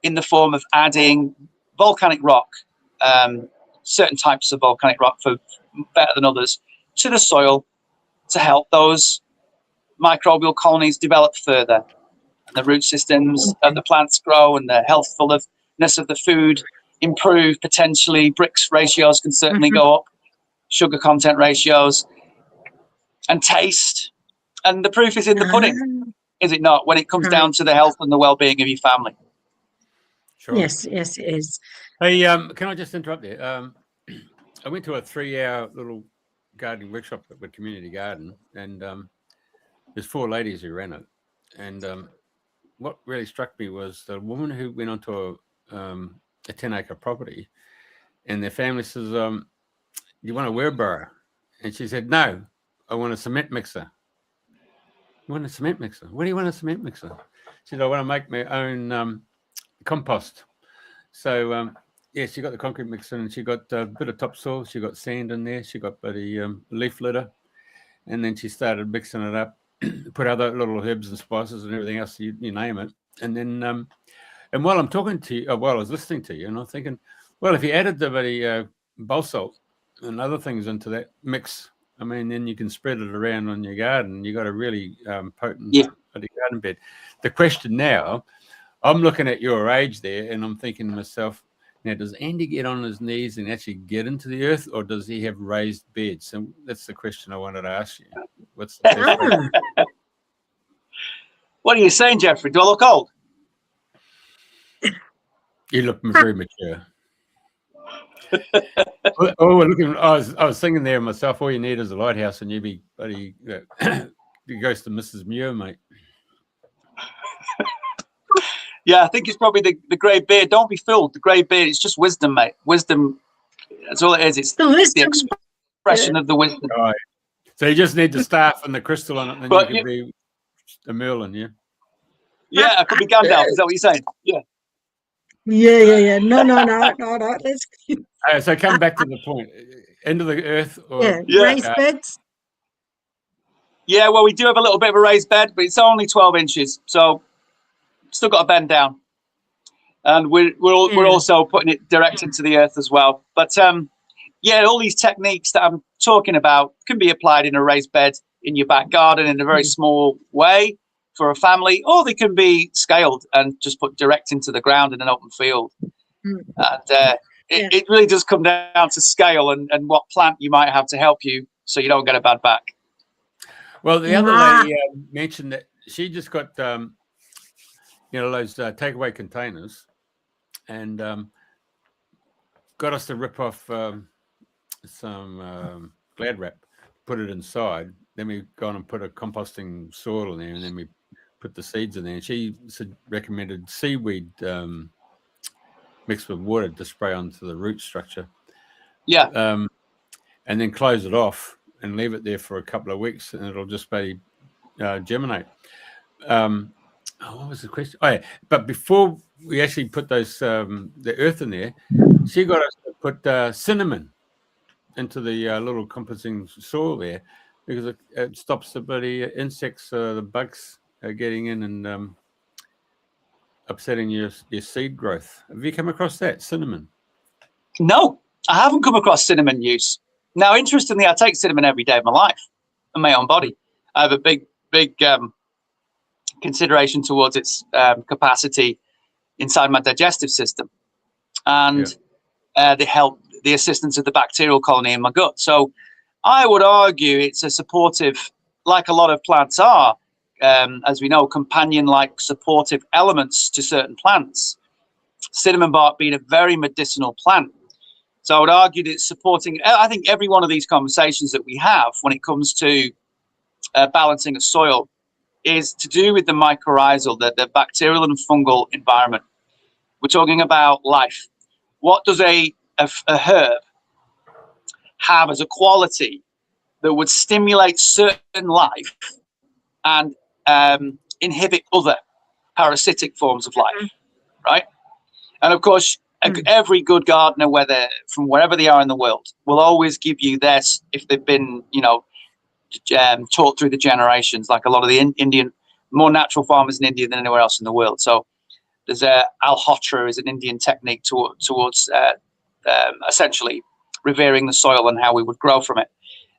in the form of adding volcanic rock, certain types of volcanic rock for better than others, to the soil to help those microbial colonies develop further. And the root systems of the plants grow, and the healthfulness of the food improve potentially. Brix ratios can certainly go up, sugar content ratios, and taste. And the proof is in the pudding, is it not, when it comes down to the health and the well-being of your family? Sure. Yes, it is. Hey, can I just interrupt there? I went to a 3-hour little gardening workshop at the community garden, and there's 4 ladies who ran it. And what really struck me was the woman who went onto a 10-acre property, and their family says, "You want a wheelbarrow?" And she said, "No, I want a cement mixer." "You want a cement mixer? What do you want a cement mixer?" She said, "I want to make my own compost." So yeah, she got the concrete mixer, and she got a bit of topsoil, she got sand in there, she got the leaf litter, and then she started mixing it up, put other little herbs and spices and everything else, you name it. And then and while I'm talking to you, while I was listening to you, and I'm thinking, well, if you added the basalt and other things into that mix, I mean, then you can spread it around on your garden. You got a really potent garden bed. The question now, I'm looking at your age there, and I'm thinking to myself, now, does Andy get on his knees and actually get into the earth, or does he have raised beds? And that's the question I wanted to ask you. What's the best way? What are you saying, Jeffrey? Do I look old? You look very mature. I was thinking there myself, all you need is a lighthouse, and you'd be bloody the ghost of Mrs. Muir, mate. Yeah, I think it's probably the grey beard. Don't be fooled. The grey beard, it's just wisdom, mate. Wisdom, that's all it is. It's the expression of the wisdom. Right. So you just need the staff and the crystal on it, and then you can be a Merlin, yeah? Yeah, I could be Gandalf. Is that what you're saying? Yeah. Yeah. No. Let's. So come back to the point. End of the earth, or raised beds. Yeah, well, we do have a little bit of a raised bed, but it's only 12 inches, so still got to bend down. And we're also putting it direct into the earth as well. But yeah, all these techniques that I'm talking about can be applied in a raised bed in your back garden in a very small way for a family, or they can be scaled and just put direct into the ground in an open field. And it really does come down to scale and what plant you might have to help you so you don't get a bad back. Well, the other lady mentioned that she just got those takeaway containers, and got us to rip off some Glad wrap, put it inside. Then we gone and put a composting soil in there, and then we put the seeds in there. And she recommended seaweed mixed with water to spray onto the root structure. Yeah. And then close it off and leave it there for a couple of weeks, and it'll just maybe germinate. What was the question? Oh, yeah. But before we actually put those the earth in there, she got us to put cinnamon into the little composting soil there, because it stops the bloody insects, the bugs getting in and upsetting your seed growth. Have you come across that, cinnamon? No, I haven't come across cinnamon use. Now, interestingly, I take cinnamon every day of my life in my own body. I have a big consideration towards its capacity inside my digestive system, and the assistance of the bacterial colony in my gut. So I would argue it's a supportive, like a lot of plants are, as we know, companion-like supportive elements to certain plants. Cinnamon bark being a very medicinal plant. So I would argue that it's supporting, I think, every one of these conversations that we have when it comes to balancing a soil is to do with the mycorrhizal, the bacterial and fungal environment. We're talking about life. What does a herb have as a quality that would stimulate certain life and inhibit other parasitic forms of life, right? And of course, every good gardener, whether from wherever they are in the world, will always give you this if they've been, taught through the generations, like a lot of the Indian, more natural farmers in India than anywhere else in the world. So there's Alhotra is an Indian technique towards essentially revering the soil and how we would grow from it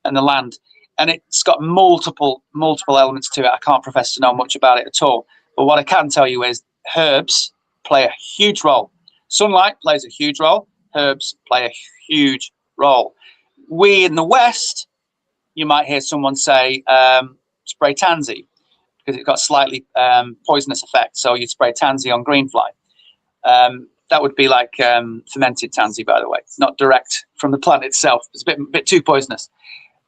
and the land. And it's got multiple elements to it. I can't profess to know much about it at all. But what I can tell you is herbs play a huge role. Sunlight plays a huge role. Herbs play a huge role. We in the West, you might hear someone say, spray tansy, because it's got slightly poisonous effect. So you spray tansy on greenfly. That would be like fermented tansy, by the way. It's not direct from the plant itself. It's a bit too poisonous.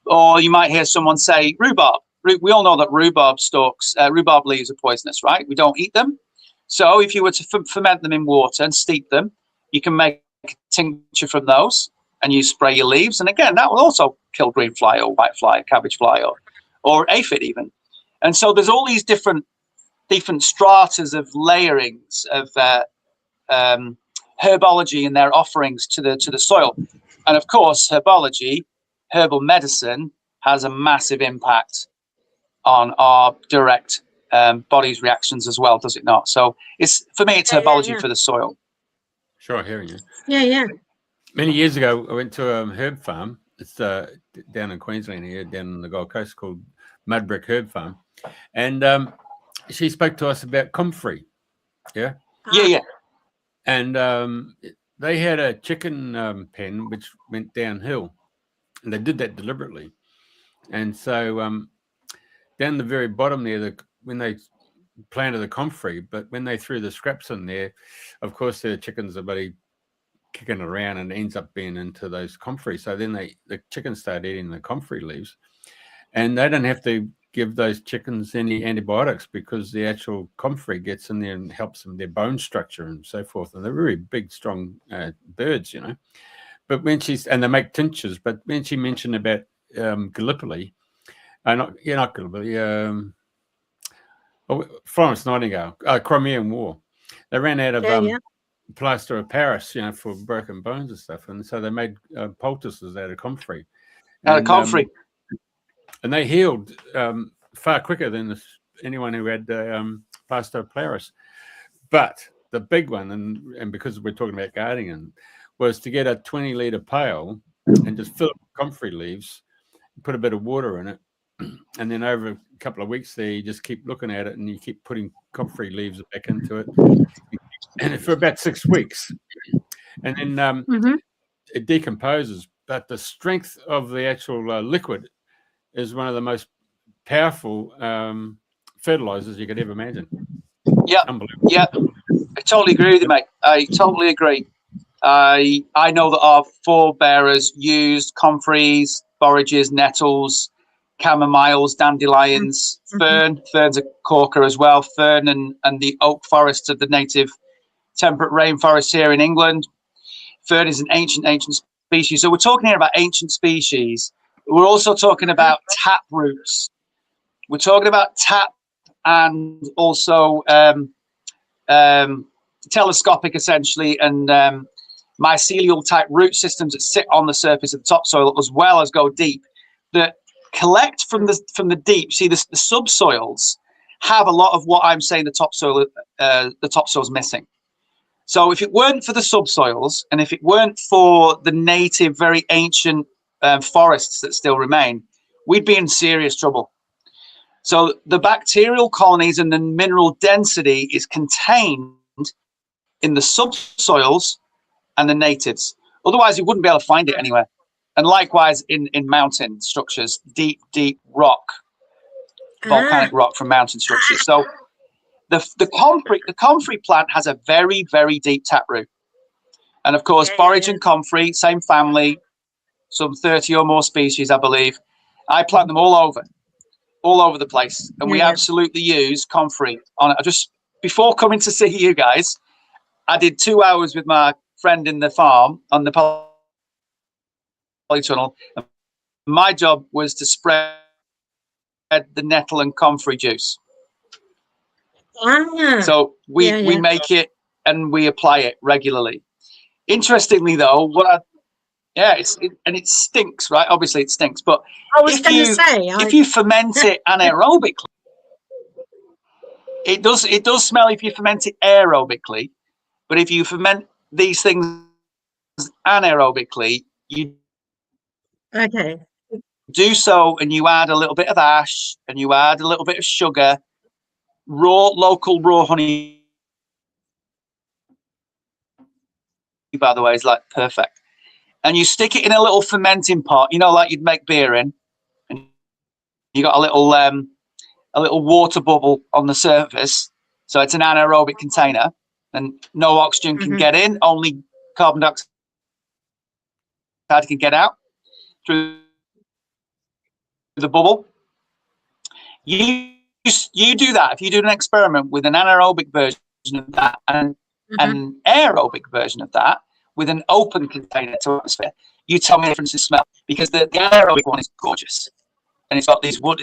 Or you might hear someone say rhubarb. We all know that rhubarb leaves are poisonous, right? We don't eat them. So if you were to ferment them in water and steep them, you can make a tincture from those and you spray your leaves. And again, that will also kill green fly or white fly, cabbage fly, or aphid even. And so there's all these different stratas of layerings of herbology and their offerings to the soil. And of course, herbal medicine has a massive impact on our direct body's reactions as well, does it not? So for me, it's herbology for the soil. Sure, hearing you. Yeah. Many years ago, I went to a herb farm. It's down in Queensland here, down on the Gold Coast, called Mudbrick Herb Farm. And she spoke to us about comfrey. Yeah? Yeah. And they had a chicken pen which went downhill. And they did that deliberately. And so down the very bottom there, when they planted the comfrey, but when they threw the scraps in there, of course, the chickens are bloody kicking around and ends up being into those comfrey. So then the chickens start eating the comfrey leaves. And they don't have to give those chickens any antibiotics because the actual comfrey gets in there and helps them, their bone structure and so forth. And they're very big, strong birds, But and they make tinctures. But when she mentioned about Gallipoli, not Gallipoli, Florence Nightingale, Crimean War, they ran out of plaster of Paris, for broken bones and stuff, and so they made poultices out of comfrey. And they healed far quicker than anyone who had plaster of Paris. But the big one, and because we're talking about gardening, was to get a 20-litre pail and just fill it with comfrey leaves, put a bit of water in it, and then over a couple of weeks there, you just keep looking at it and you keep putting comfrey leaves back into it, and for about 6 weeks. And then it decomposes, but the strength of the actual liquid is one of the most powerful fertilizers you could ever imagine. Yeah, unbelievable. Yeah, I totally agree with you, mate. I totally agree. I know that our forebearers used comfreys, forages, nettles, chamomiles, dandelions, fern. Fern's a corker as well. Fern and the oak forests of the native temperate rainforests here in England. Fern is an ancient species. So we're talking here about ancient species. We're also talking about tap roots. We're talking about tap and also telescopic, essentially, and mycelial type root systems that sit on the surface of the topsoil, as well as go deep, that collect from the deep. See, the subsoils have a lot of what I'm saying the topsoil's missing. So if it weren't for the subsoils, and if it weren't for the native, very ancient forests that still remain, we'd be in serious trouble. So the bacterial colonies and the mineral density is contained in the subsoils and the natives. Otherwise, you wouldn't be able to find it anywhere. And likewise in mountain structures, deep rock, volcanic rock from mountain structures. So the comfrey plant has a very, very deep taproot. And of course, borage and comfrey, same family, some 30 or more species, I believe. I plant them all over the place. And we absolutely use comfrey on it. Just before coming to see you guys, I did 2 hours with my friend in the farm on the polytunnel. My job was to spread the nettle and comfrey juice. So we make it and we apply it regularly. Interestingly, though, and it stinks, right? Obviously, it stinks. But I was going to say, if you ferment it anaerobically, it does smell if you ferment it aerobically. But if you ferment these things anaerobically, you do so, and you add a little bit of ash, and you add a little bit of sugar, local raw honey. By the way, is like perfect. And you stick it in a little fermenting pot, like you'd make beer in, and you got a little water bubble on the surface, so it's an anaerobic container, and no oxygen can get in, only carbon dioxide can get out through the bubble. You do that if you do an experiment with an anaerobic version of that and an aerobic version of that with an open container to atmosphere. You tell me the difference in smell, because the anaerobic one is gorgeous, and it's got these wood.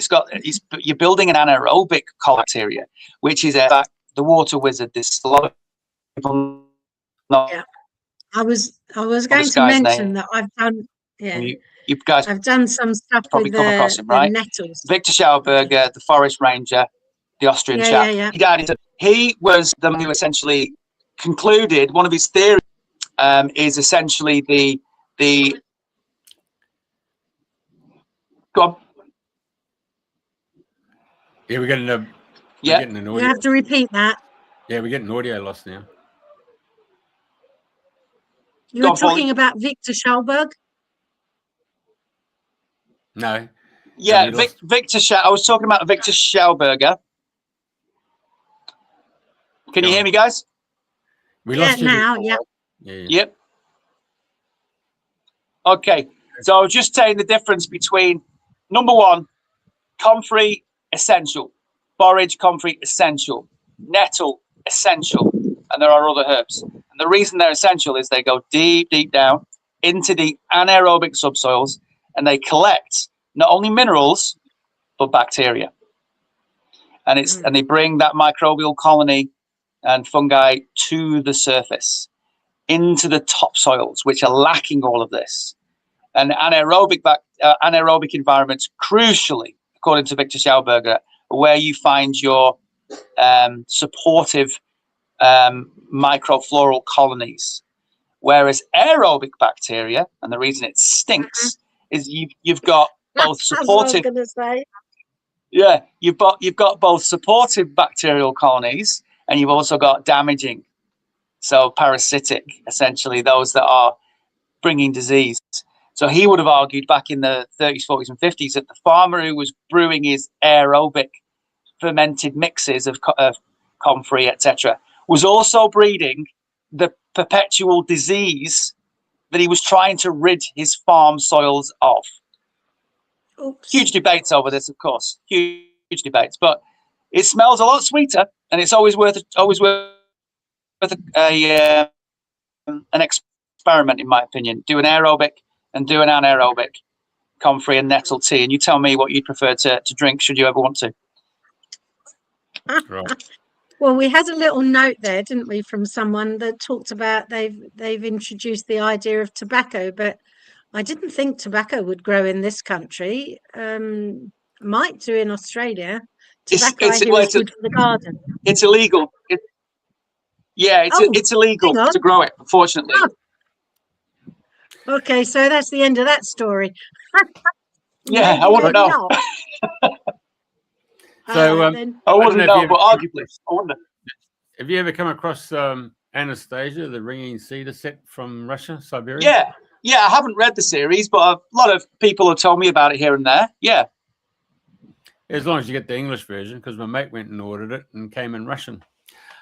You're building an anaerobic bacteria, which is the water wizard. There's a lot of people know. Yeah, I was going to mention that I've done. Yeah, you guys, I've done some stuff probably with come across him, right? nettles. Victor Schauberger, the forest ranger, the Austrian chap. Yeah. He died. He was the man who essentially concluded one of his theories is essentially the. Go on. Yeah, we're getting an audio. You have to repeat that. Yeah, we're getting audio loss now. You were talking about Victor Schauberg? No. Yeah, I was talking about Victor Schauberger. Can you hear me, guys? We lost you now. before. Yeah. Yep. Okay, so I was just saying the difference between number one, comfrey essential, borage comfrey essential, nettle essential, and there are other herbs. And the reason they're essential is they go deep down into the anaerobic subsoils, and they collect not only minerals but bacteria. And and they bring that microbial colony and fungi to the surface, into the topsoils, which are lacking all of this. And anaerobic environments, crucially, according to Victor Schauberger, where you find your supportive microfloral colonies. Whereas aerobic bacteria, and the reason it stinks, is you've got both supportive. Yeah, you've got both supportive bacterial colonies, and you've also got damaging, so parasitic, essentially those that are bringing disease. So he would have argued back in the 30s, 40s, and 50s that the farmer who was brewing his aerobic fermented mixes of comfrey, etc., was also breeding the perpetual disease that he was trying to rid his farm soils of. Oops. Huge debates over this, of course. Huge debates, but it smells a lot sweeter, and it's always worth an experiment, in my opinion. Do an aerobic and do an anaerobic comfrey and nettle tea, and you tell me what you'd prefer to drink should you ever want to. Right. Well, we had a little note there, didn't we, from someone that talked about they've introduced the idea of tobacco, but I didn't think tobacco would grow in this country. Might do in Australia. Tobacco is good for the garden. It's illegal. It's illegal to grow it, unfortunately. Oh. Okay, so that's the end of that story. Yeah, I wouldn't know. So I wouldn't know, but arguably, I wonder. Have you ever come across Anastasia, the ringing cedar set from Russia, Siberia? Yeah, I haven't read the series, but a lot of people have told me about it here and there. Yeah. As long as you get the English version, because my mate went and ordered it and came in Russian.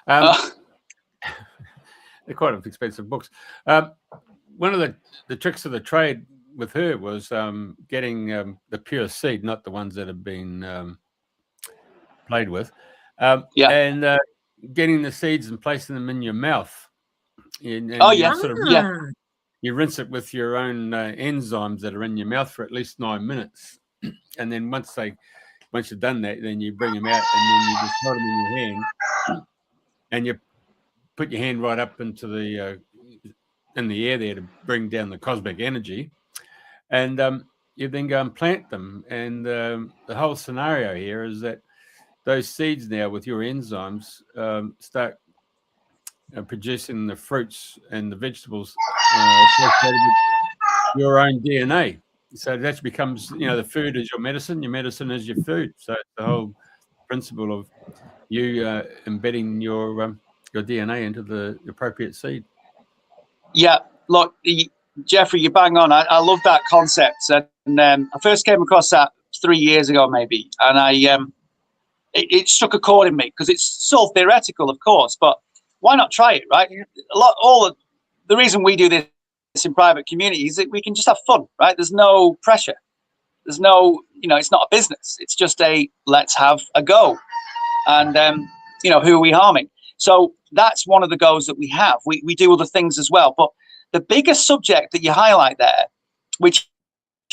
They're quite expensive books. One of the tricks of the trade with her was getting the pure seed, not the ones that have been played with, and getting the seeds and placing them in your mouth. And you rinse it with your own enzymes that are in your mouth for at least 9 minutes, and then once you've done that, then you bring them out, and then you just hold them in your hand, and you put your hand right up into the in the air there to bring down the cosmic energy, and you then go and plant them. And the whole scenario here is that those seeds now with your enzymes start producing the fruits and the vegetables associated with your own DNA. So it actually becomes, the food is your medicine is your food. So it's the whole principle of you embedding your DNA into the appropriate seed. Yeah, look, Jeffrey, you bang on. I love that concept, and I first came across that 3 years ago, maybe, and it struck a chord in me because it's so theoretical, of course, but why not try it, right? The reason we do this in private communities is that we can just have fun, right? There's no pressure. There's no, it's not a business. It's just let's have a go, and who are we harming? So that's one of the goals that we have. We do other things as well. But the biggest subject that you highlight there, which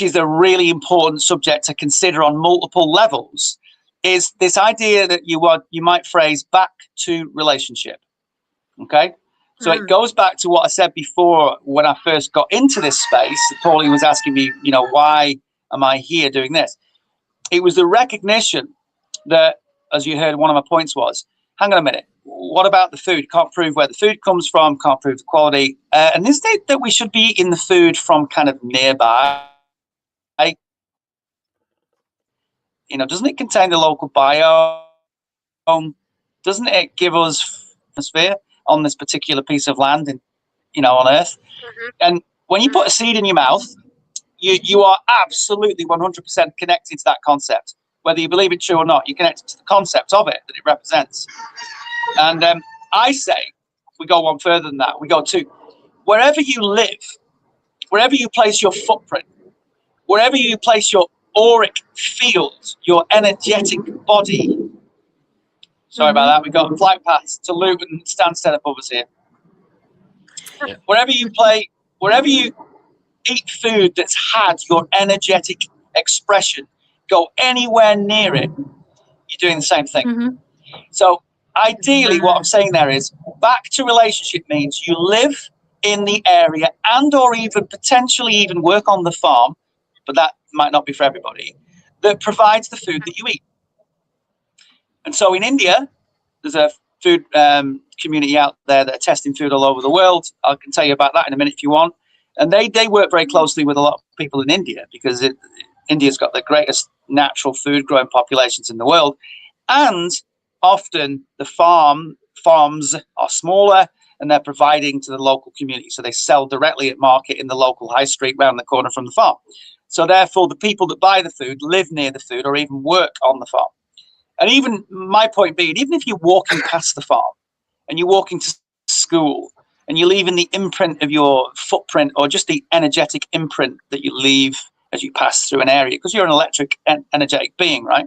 is a really important subject to consider on multiple levels, is this idea that you might phrase back to relationship. Okay? So it goes back to what I said before when I first got into this space. Pauline was asking me, why am I here doing this? It was the recognition that, as you heard, one of my points was, hang on a minute, what about the food? Can't prove where the food comes from, can't prove the quality. And is it that we should be eating the food from kind of nearby? Doesn't it contain the local biome? Doesn't it give us atmosphere on this particular piece of land on Earth? And when you put a seed in your mouth, you are absolutely 100% connected to that concept. Whether you believe it true or not, you're connected to the concept of it that it represents. And I say, we go one further than that. We go to wherever you live, wherever you place your footprint, wherever you place your auric field, your energetic body. Sorry about that. We got flight paths to Luton and Stansted above us here. Yeah. Wherever you eat food that's had your energetic expression, go anywhere near it, you're doing the same thing. So ideally, what I'm saying there is back to relationship means you live in the area and or even potentially even work on the farm, but that might not be for everybody, that provides the food that you eat. And so in India, there's a food community out there that are testing food all over the world. I can tell you about that in a minute if you want. And they work very closely with a lot of people in India because India's got the greatest natural food growing populations in the world. And often the farms are smaller and they're providing to the local community. So they sell directly at market in the local high street round the corner from the farm. So therefore, the people that buy the food live near the food or even work on the farm. And even my point being, even if you're walking past the farm and you're walking to school and you're leaving the imprint of your footprint or just the energetic imprint that you leave as you pass through an area, because you're an electric energetic being, right?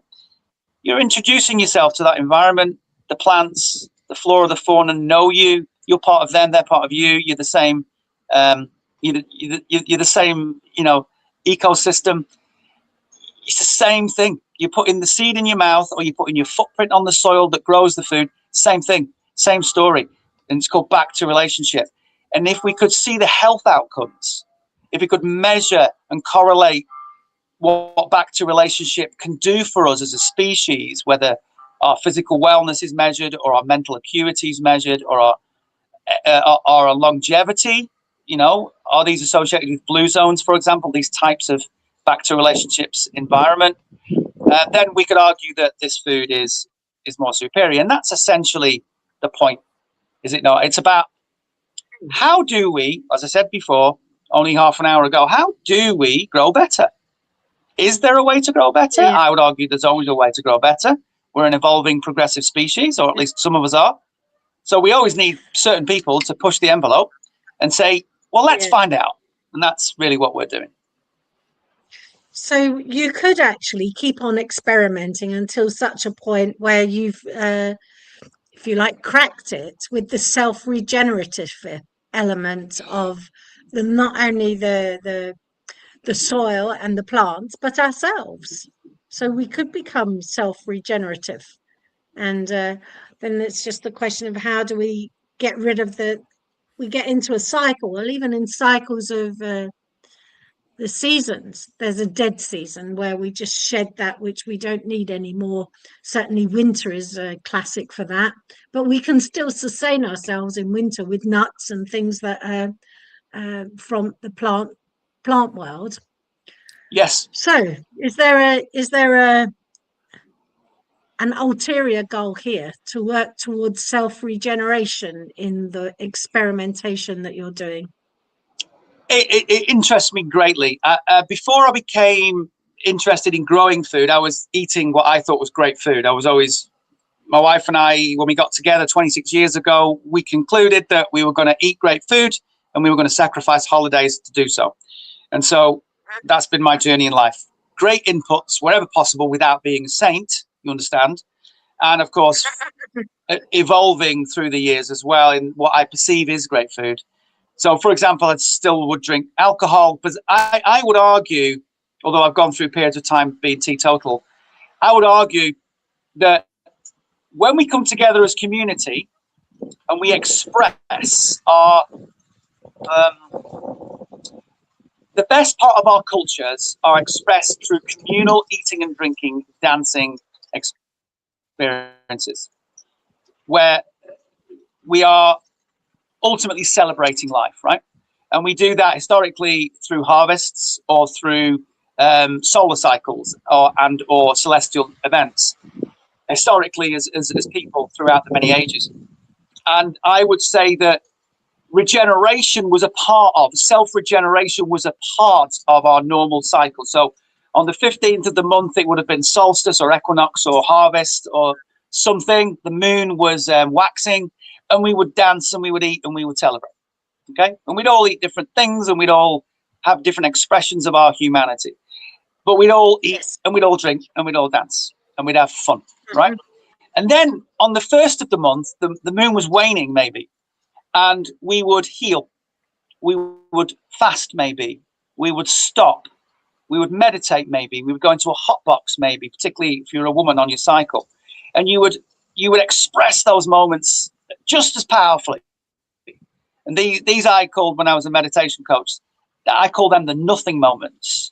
You're introducing yourself to that environment. The plants, the flora, the fauna know you. You're part of them. They're part of you. You're the same. You're the same. Ecosystem. It's the same thing. You're putting the seed in your mouth, or you're putting your footprint on the soil that grows the food. Same thing. Same story. And it's called back to relationship. And if we could see the health outcomes, if we could measure and correlate what back to relationship can do for us as a species, whether our physical wellness is measured or our mental acuity is measured or our longevity, are these associated with blue zones, for example, these types of back to relationships environment, then we could argue that this food is more superior. And that's essentially the point, is it not? It's about how do we, as I said before, only half an hour ago, how do we grow better? Is there a way to grow better? Yeah. I would argue there's always a way to grow better. We're an evolving progressive species, or at least some of us are. So we always need certain people to push the envelope and say, well, let's find out. And that's really what we're doing. So you could actually keep on experimenting until such a point where you've, if you like, cracked it with the self-regenerative element of not only the soil and the plants, but ourselves. So we could become self-regenerative. And then it's just the question of how do we get rid of the we get into a cycle. Well, even in cycles of the seasons, there's a dead season where we just shed that which we don't need anymore. Certainly winter is a classic for that, but we can still sustain ourselves in winter with nuts and things that are from the plant world. Yes. So is there an ulterior goal here to work towards self-regeneration in the experimentation that you're doing? It interests me greatly. Before I became interested in growing food, I was eating what I thought was great food. I was always, my wife and I, when we got together 26 years ago, we concluded that we were going to eat great food and we were going to sacrifice holidays to do so. And so that's been my journey in life. Great inputs wherever possible without being a saint, you understand? And of course, evolving through the years as well in what I perceive is great food. So, for example, I still would drink alcohol, but I would argue, although I've gone through periods of time being teetotal, I would argue that when we come together as community and we express our, the best part of our cultures are expressed through communal eating and drinking, dancing experiences, where we are ultimately celebrating life, right? And we do that historically through harvests or through solar cycles or celestial events, historically as people throughout the many ages. And I would say that regeneration was a part of, self-regeneration was a part of our normal cycle. So on the 15th of the month, it would have been solstice or equinox or harvest or something. The moon was waxing, and we would dance and we would eat and we would celebrate. Okay. And we'd all eat different things and we'd all have different expressions of our humanity. But we'd all eat and we'd all drink and we'd all dance and we'd have fun. Right. And then on the 1st of the month, the moon was waning maybe. And we would heal. We would fast maybe. We would stop. We would meditate maybe. We would go into a hot box maybe, particularly if you're a woman on your cycle. And you would express those moments just as powerfully. And these I called, when I was a meditation coach, I call them the nothing moments.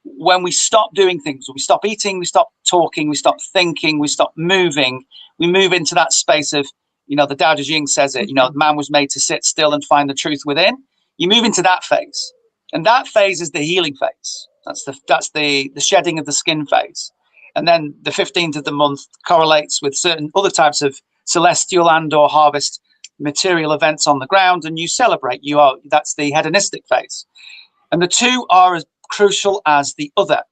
When we stop doing things, we stop eating, we stop talking, we stop thinking, we stop moving, we move into that space of, you know, the Tao Te Ching says it, you know, man was made to sit still and find the truth within. You move into that phase. And that phase is the healing phase. That's the shedding of the skin phase. And then the 15th of the month correlates with certain other types of celestial and or harvest material events on the ground, and you celebrate. That's the hedonistic phase. And the two are as crucial as the other.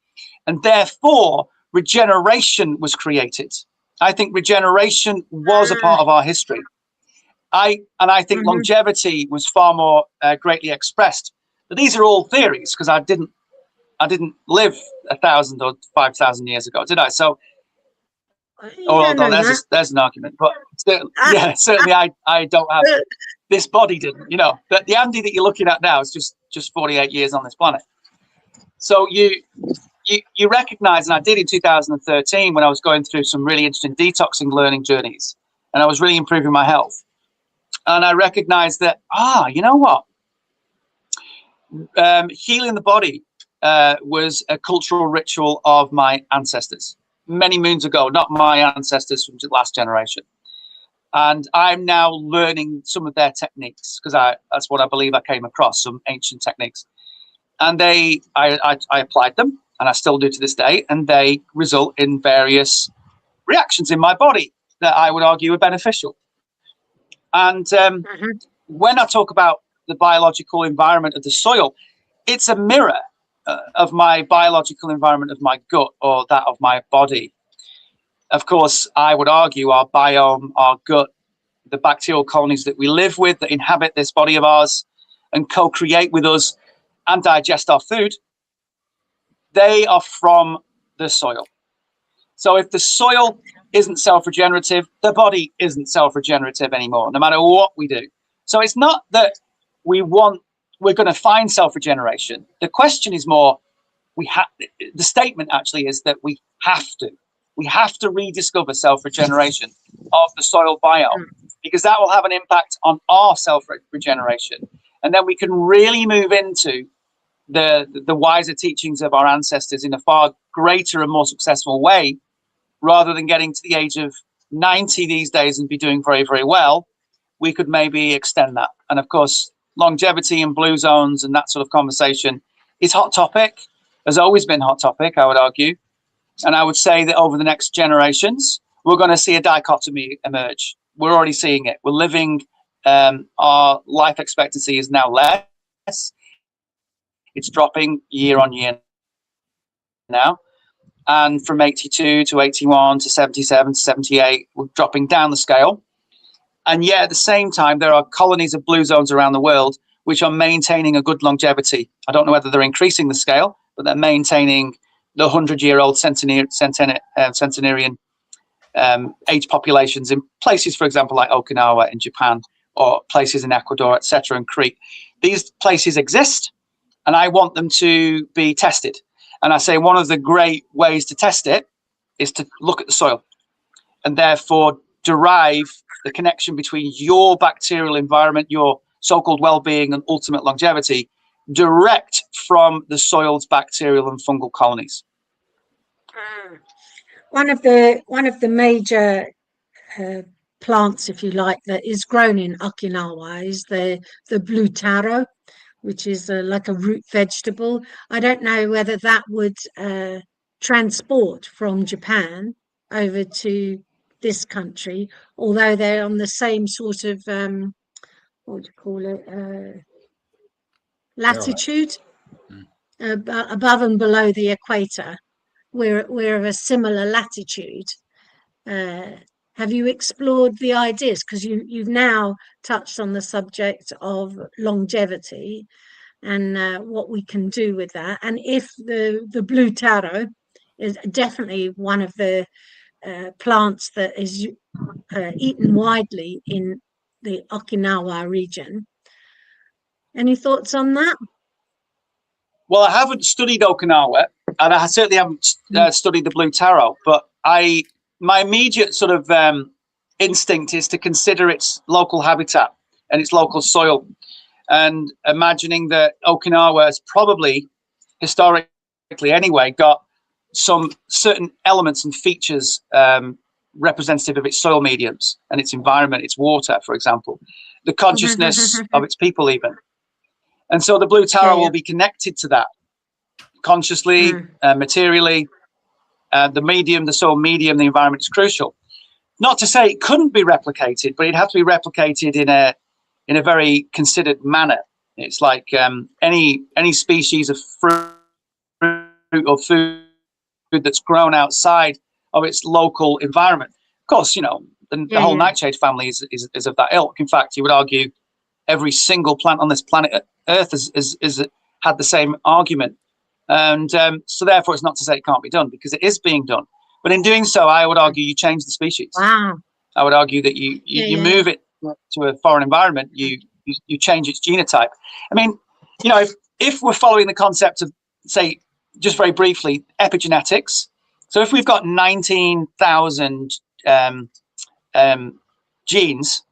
And therefore, regeneration was created. I think regeneration was a part of our history. I think longevity was far more greatly expressed. But these are all theories, because I didn't live 1,000 or 5,000 years ago, did I? So, although there's an argument, but certainly I don't have, this body didn't, you know. But the Andy that you're looking at now is just 48 years on this planet. So you recognize, and I did in 2013 when I was going through some really interesting detoxing learning journeys, and I was really improving my health. And I recognized that, you know what? Healing the body was a cultural ritual of my ancestors many moons ago, not my ancestors from the last generation. And I'm now learning some of their techniques, because that's what I believe I came across, some ancient techniques. And I applied them, and I still do to this day, and they result in various reactions in my body that I would argue are beneficial. And when I talk about the biological environment of the soil, it's a mirror of my biological environment of my gut, or that of my body. Of course, I would argue our biome, our gut, the bacterial colonies that we live with, that inhabit this body of ours and co-create with us and digest our food, they are from the soil. So if the soil isn't self-regenerative, the body isn't self-regenerative anymore, no matter what we do. So it's not that we're going to find self-regeneration. The question is more, the statement actually is that we have to. We have to rediscover self-regeneration of the soil biome, because that will have an impact on our self-regeneration. And then we can really move into the wiser teachings of our ancestors in a far greater and more successful way, rather than getting to the age of 90 these days and be doing very, very well. We could maybe extend that. And of course, longevity and blue zones and that sort of conversation is hot topic, has always been hot topic, I would argue. And I would say that over the next generations, we're going to see a dichotomy emerge. We're already seeing it. We're living, our life expectancy is now less. It's dropping year on year now. And from 82 to 81 to 77 to 78, we're dropping down the scale. And yet at the same time, there are colonies of blue zones around the world which are maintaining a good longevity. I don't know whether they're increasing the scale, but they're maintaining the 100-year-old centenarian age populations in places, for example, like Okinawa in Japan, or places in Ecuador, etc., and Crete. These places exist, and I want them to be tested. And I say one of the great ways to test it is to look at the soil, and therefore derive the connection between your bacterial environment, your so-called well-being, and ultimate longevity direct from the soil's bacterial and fungal colonies. One of the major plants, if you like, that is grown in Okinawa is the blue taro, which is like a root vegetable. I don't know whether that would transport from Japan over to this country, although they're on the same sort of what do you call it, latitude, above and below the equator. We're of a similar latitude. Have you explored the ideas? Because you've now touched on the subject of longevity and what we can do with that. And if the blue taro is definitely one of the plants that is eaten widely in the Okinawa region. Any thoughts on that? Well, I haven't studied Okinawa, and I certainly haven't studied the blue taro, but my immediate sort of instinct is to consider its local habitat and its local soil, and imagining that Okinawa has probably, historically anyway, got some certain elements and features representative of its soil mediums and its environment, its water, for example, the consciousness of its people even. And so the blue taro will be connected to that consciously, materially. The medium, the soil medium, the environment is crucial. Not to say it couldn't be replicated, but it has to be replicated in a very considered manner. It's like any species of fruit or food that's grown outside of its local environment. Of course, you know, the whole nightshade family is of that ilk. In fact, you would argue every single plant on this planet Earth has had the same argument. And so therefore, it's not to say it can't be done, because it is being done. But in doing so, I would argue you change the species. Wow. I would argue that you move it to a foreign environment, you change its genotype. I mean, you know, if we're following the concept of, say, just very briefly, epigenetics. So if we've got 19,000 genes,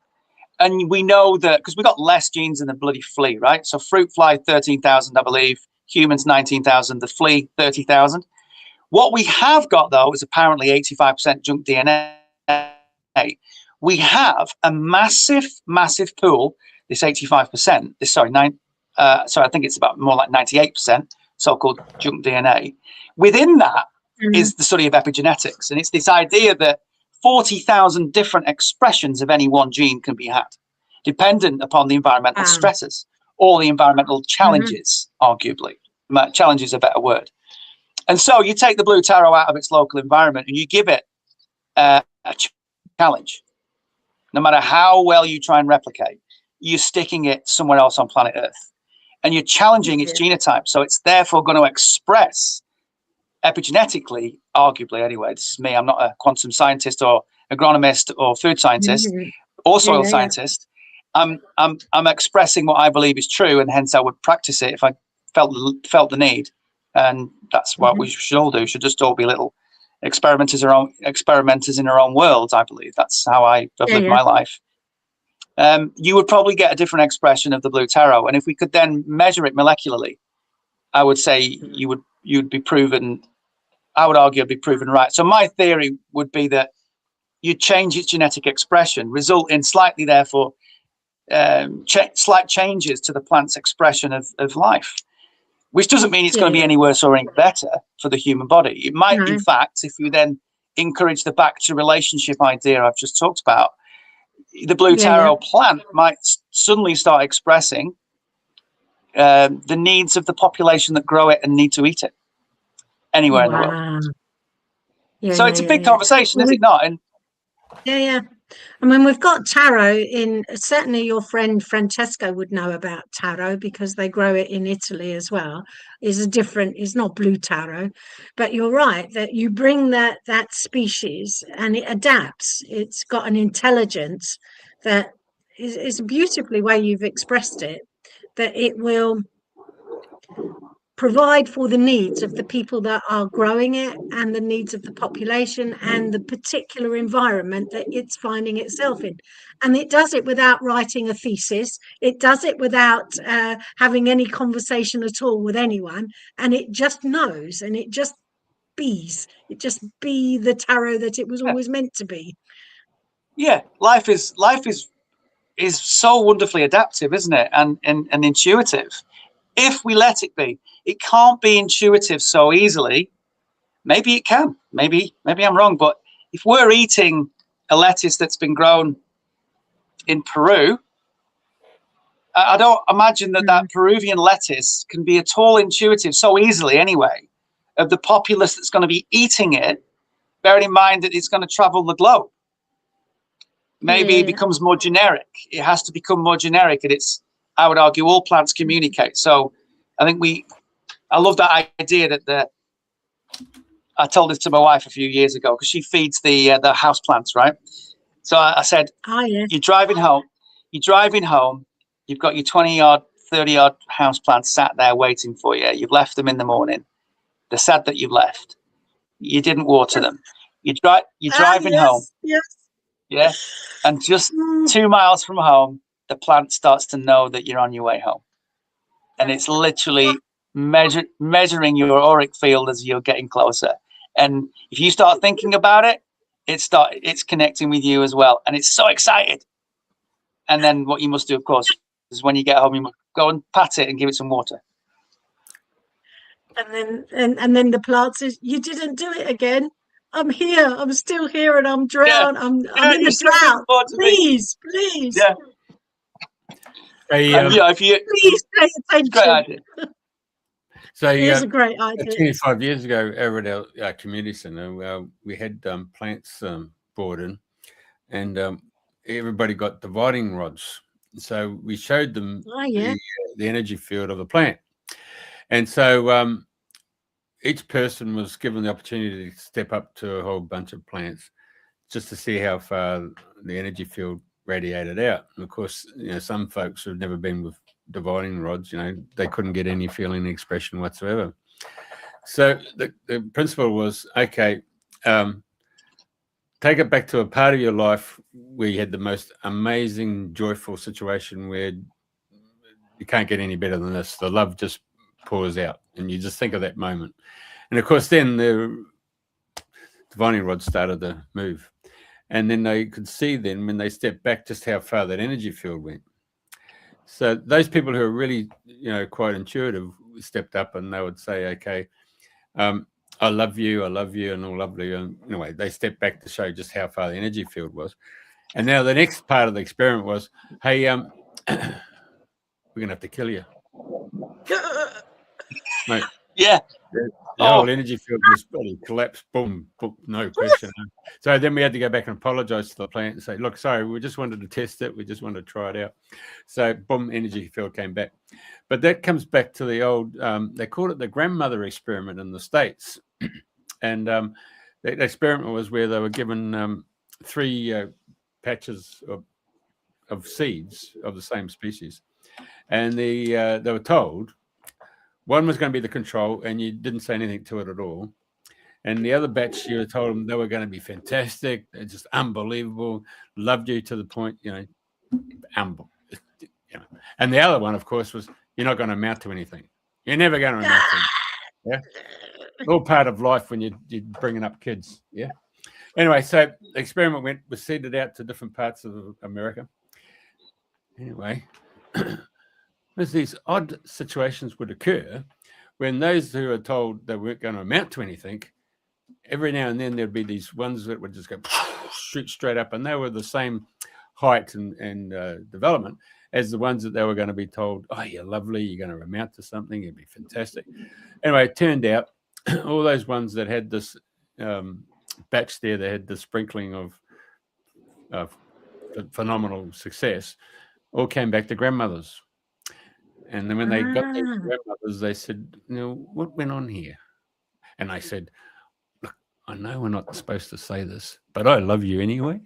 and we know that because we've got less genes than the bloody flea, right? So fruit fly 13,000, I believe. Humans 19,000. The flea 30,000. What we have got though is apparently 85% junk DNA. We have a massive pool. This 85%. I think it's about more like 98% so-called junk DNA. Within that is the study of epigenetics, and it's this idea that 40,000 different expressions of any one gene can be had, dependent upon the environmental stresses or the environmental challenges, arguably. Challenge is a better word. And so you take the blue taro out of its local environment and you give it a challenge. No matter how well you try and replicate, you're sticking it somewhere else on planet Earth. And you're challenging its genotype. So it's therefore going to express epigenetically, arguably anyway, this is me, I'm not a quantum scientist or agronomist or food scientist or soil scientist. I'm expressing what I believe is true, and hence I would practice it if I felt the need. And that's what we should all do. Should just all be little experimenters in our own world. I believe that's how I've lived my life. You would probably get a different expression of the blue tarot, and if we could then measure it molecularly, I would say you'd be proven. I would argue it'd be proven right. So my theory would be that you change its genetic expression, result in slightly, therefore, slight changes to the plant's expression of life, which doesn't mean it's going to be any worse or any better for the human body. It might, in fact, if you then encourage the back to relationship idea I've just talked about, the blue taro plant might suddenly start expressing the needs of the population that grow it and need to eat it anywhere in the world. So it's a big conversation, is it not? And I mean, we've got taro in, certainly your friend Francesco would know about taro because they grow it in Italy as well. It's not blue taro, but you're right that you bring that species and it adapts. It's got an intelligence that is beautifully way you've expressed it, that it will provide for the needs of the people that are growing it and the needs of the population and the particular environment that it's finding itself in. And it does it without writing a thesis. It does it without having any conversation at all with anyone. And it just knows, and it just bees. It just be the taro that it was always meant to be. Yeah, life is so wonderfully adaptive, isn't it? And intuitive. If we let it be. It can't be intuitive so easily. Maybe it can. Maybe I'm wrong. But if we're eating a lettuce that's been grown in Peru, I don't imagine that Peruvian lettuce can be at all intuitive so easily anyway of the populace that's going to be eating it, bearing in mind that it's going to travel the globe. Maybe it becomes more generic. It has to become more generic. And I would argue all plants communicate. So I think I love that idea that I told this to my wife a few years ago because she feeds the house plants, right? So I said, you're driving home, you've got your 20-yard, 30-yard house plants sat there waiting for you. You've left them in the morning. They're sad that you've left. You didn't water them. You're driving home. Yes. Yeah. And just 2 miles from home, the plant starts to know that you're on your way home. And it's literally measuring your auric field as you're getting closer. And if you start thinking about it, it's connecting with you as well. And it's so excited. And then what you must do, of course, is when you get home, you must go and pat it and give it some water. And then the plant says, "You didn't do it again. I'm here. I'm still here, and I'm drowned. I'm in a drought. Please." Yeah. Please pay attention. Great idea. So it's a great idea. 25 years ago, over at our community centre, we had plants brought in, and everybody got dividing rods. So we showed them the energy field of the plant. And so each person was given the opportunity to step up to a whole bunch of plants just to see how far the energy field radiated out. And of course, some folks who've never been with dividing rods, they couldn't get any feeling expression whatsoever. So the principle was, okay, take it back to a part of your life where you had the most amazing, joyful situation where you can't get any better than this. The love just pours out, and you just think of that moment. And of course, then the divining rod started to move. And then they could see then when they stepped back just how far that energy field went. So those people who are really, quite intuitive stepped up and they would say, okay, I love you, and all lovely. And anyway, they stepped back to show just how far the energy field was. And now the next part of the experiment was, hey, we're going to have to kill you. Mate, yeah. The whole energy field just collapsed, boom, no question. So then we had to go back and apologize to the plant and say, look, sorry, we just wanted to test it. We just wanted to try it out. So boom, energy field came back. But that comes back to the old, they called it the grandmother experiment in the States. And the experiment was where they were given 3 patches of seeds of the same species. And they were told, one was going to be the control, and you didn't say anything to it at all. And the other batch, you told them they were going to be fantastic. They're just unbelievable. Loved you to the point, humble. And the other one, of course, was you're not going to amount to anything. You're never going to amount to anything. Yeah. All part of life when you're bringing up kids. Yeah. Anyway, so the experiment was seeded out to different parts of America. Anyway, as these odd situations would occur when those who are told they weren't going to amount to anything, every now and then there'd be these ones that would just go shoot straight up, and they were the same height and development as the ones that they were going to be told, oh, you're lovely, you're going to amount to something, it'd be fantastic. Anyway, it turned out all those ones that had this batch there, they had the sprinkling of phenomenal success, all came back to grandmothers. And then when they got their grandmothers, they said, what went on here? And I said, look, I know we're not supposed to say this, but I love you anyway.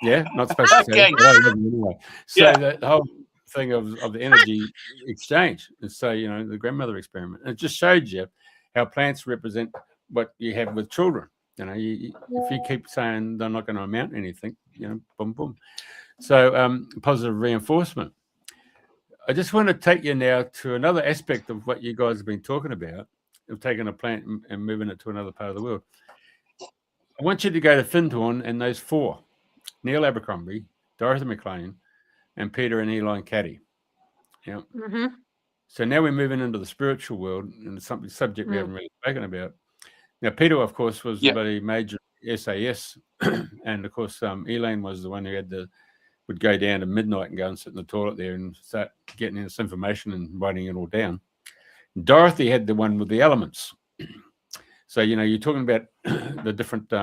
Yeah, not supposed to say it, but I love you anyway. So the whole thing of the energy exchange. And so, the grandmother experiment. And it just showed you how plants represent what you have with children. If you keep saying they're not going to amount to anything, boom, boom. So positive reinforcement. I just want to take you now to another aspect of what you guys have been talking about, of taking a plant and moving it to another part of the world. I want you to go to Findhorn and those four, Neil Abercrombie, Dorothy McLean, and Peter and Eli Caddy. Yeah. Mm-hmm. So now we're moving into the spiritual world, and it's something subject we haven't really spoken about. Now, Peter, of course, was the very major SAS, and of course, Elaine was the one who would go down to midnight and go and sit in the toilet there and start getting this information and writing it all down. Dorothy had the one with the elements. So, you're talking about the different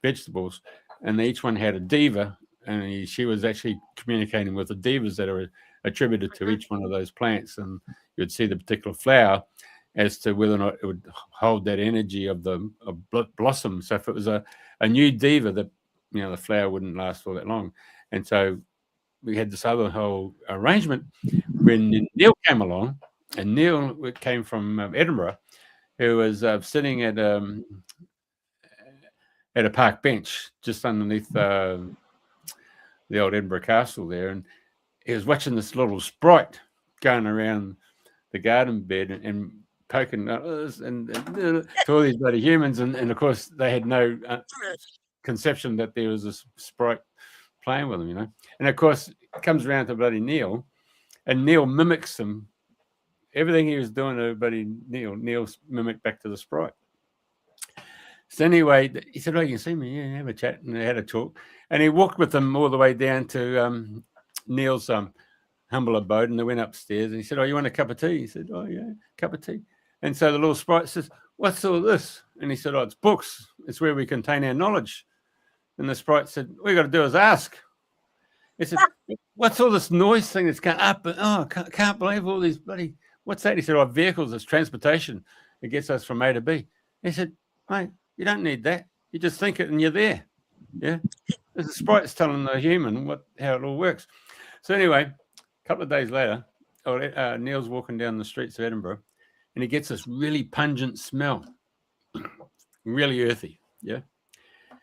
vegetables, and each one had a diva, and she was actually communicating with the divas that are attributed to each one of those plants, and you'd see the particular flower as to whether or not it would hold that energy of the blossom. So if it was a new diva, the flower wouldn't last for that long. And so we had this other whole arrangement when Neil came along, and Neil came from Edinburgh, who was sitting at a park bench just underneath the old Edinburgh Castle there, and he was watching this little sprite going around the garden bed and poking and to all these bloody humans, and of course they had no conception that there was a sprite playing with them, And of course it comes around to bloody Neil, and Neil mimics him. Everything he was doing to bloody Neil's mimicked back to the sprite. So anyway, he said, "Oh, you can see me, yeah, have a chat," and they had a talk. And he walked with them all the way down to Neil's humble abode, and they went upstairs. And he said, "Oh, you want a cup of tea?" He said, "Oh, yeah, cup of tea." And so the little sprite says, "What's all this?" And he said, "Oh, it's books. It's where we contain our knowledge." And the sprite said, "All you got to do is ask." He said, "What's all this noise thing that's going up? Oh, can't believe all these bloody, what's that?" He said, "Oh, vehicles, it's transportation. It gets us from A to B." He said, "Mate, you don't need that. You just think it and you're there." Yeah. The sprite's telling the human how it all works. So anyway, a couple of days later, Neil's walking down the streets of Edinburgh, and he gets this really pungent smell, really earthy. Yeah.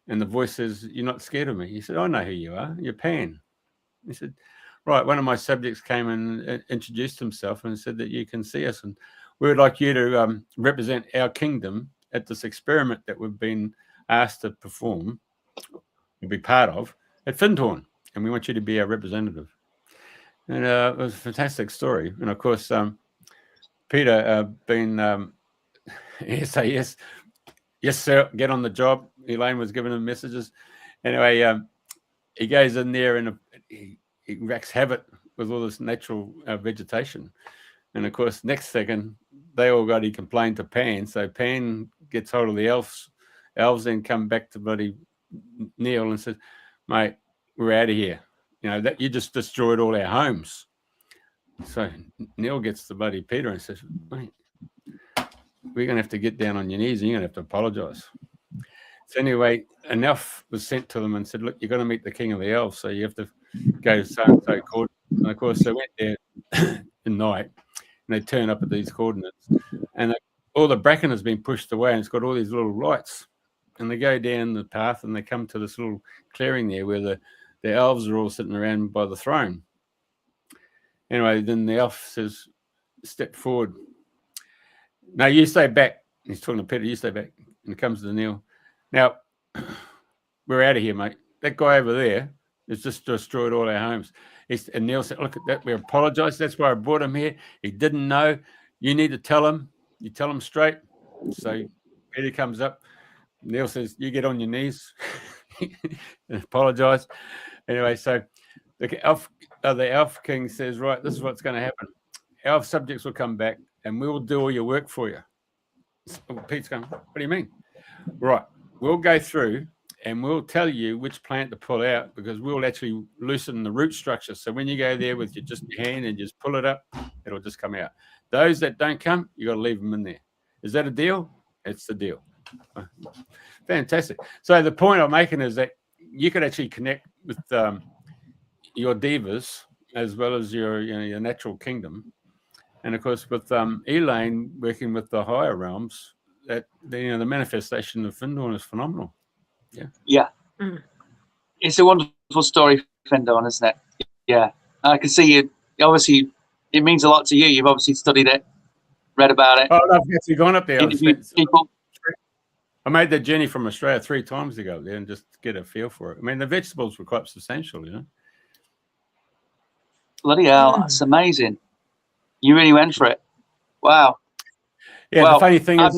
And the voice says, "You're not scared of me?" He said, "I know who you are. You're Pan." He said, "Right, one of my subjects came and introduced himself and said that you can see us, and we would like you to represent our kingdom at this experiment that we've been asked to perform, and be part of, at Findhorn, and we want you to be our representative." And it was a fantastic story. And of course, Peter being SAS, yes, sir, get on the job. Elaine was giving him messages. Anyway, he goes in there and he wreaks havoc with all this natural vegetation. And of course, next second, they all got to complain to Pan. So Pan gets hold of the elves. Elves then come back to bloody Neil and says, "Mate, we're out of here. That you just destroyed all our homes." So Neil gets the bloody Peter and says, "Mate, we're going to have to get down on your knees and you're going to have to apologize." So anyway, an elf was sent to them and said, "Look, you're going to meet the king of the elves, so you have to go to so-and-so coordinates." And of course, they went there at night, and they turn up at these coordinates, and all the bracken has been pushed away, and it's got all these little lights, and they go down the path, and they come to this little clearing there where the elves are all sitting around by the throne. Anyway, then the elf says, "Step forward." "No, you stay back." He's talking to Peter. "You stay back." And it comes to Neil. "Now, we're out of here, mate. That guy over there has just destroyed all our homes." And Neil said, "Look at that. We apologize. That's why I brought him here. He didn't know. You need to tell him. You tell him straight." So Peter comes up. Neil says, "You get on your knees and apologize." Anyway, so the elf king says, "Right, this is what's going to happen. Elf subjects will come back, and we will do all your work for you." So Pete's going, "What do you mean?" "Right, we'll go through and we'll tell you which plant to pull out, because we'll actually loosen the root structure. So when you go there with your hand and just pull it up, it'll just come out. Those that don't come, you got to leave them in there. Is that a deal?" "It's the deal." Fantastic. So the point I'm making is that you could actually connect with your devas as well as your natural kingdom, and of course with Elaine working with the higher realms, that the manifestation of Findorn is phenomenal. Yeah. It's a wonderful story, Findorn, isn't it? Yeah, I can see you. Obviously, it means a lot to you. You've obviously studied it, read about it. Oh, I've actually gone up there. People. I made the journey from Australia 3 times to go there and just get a feel for it. I mean, the vegetables were quite substantial, Bloody hell, that's amazing. You really went for it. Wow. Yeah, well, the funny thing is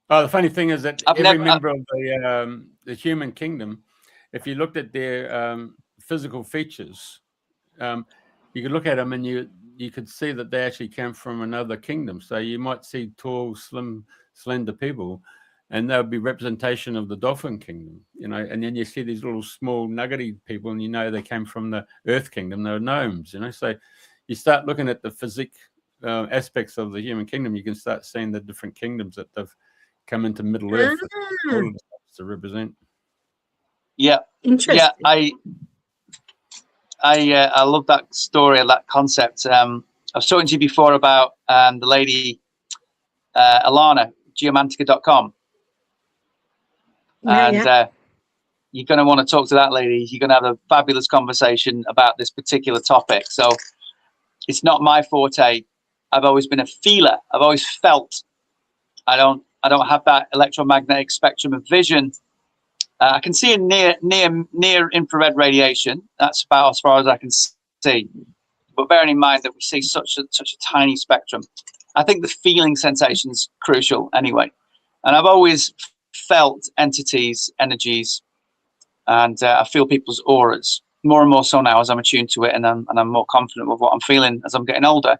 the funny thing is that every member of the human kingdom, if you looked at their physical features, you could look at them and you could see that they actually came from another kingdom. So you might see tall, slim, slender people, and they'll be representation of the dolphin kingdom, and then you see these little small nuggety people, and they came from the earth kingdom. They're gnomes, so you start looking at the physique aspects of the human kingdom, you can start seeing the different kingdoms that they've come into Middle Earth to represent. Yeah, interesting. Yeah, I love that story, that concept. I was talking to you before about the lady Alana, geomantica.com. And you're going to want to talk to that lady. You're going to have a fabulous conversation about this particular topic. So it's not my forte. I've always been a feeler. I've always felt. I don't have that electromagnetic spectrum of vision. I can see a near infrared radiation. That's about as far as I can see. But bearing in mind that we see such a tiny spectrum, I think the feeling sensation is crucial anyway. And I've always felt entities, energies, and I feel people's auras more and more so now as I'm attuned to it, and I'm more confident with what I'm feeling as I'm getting older.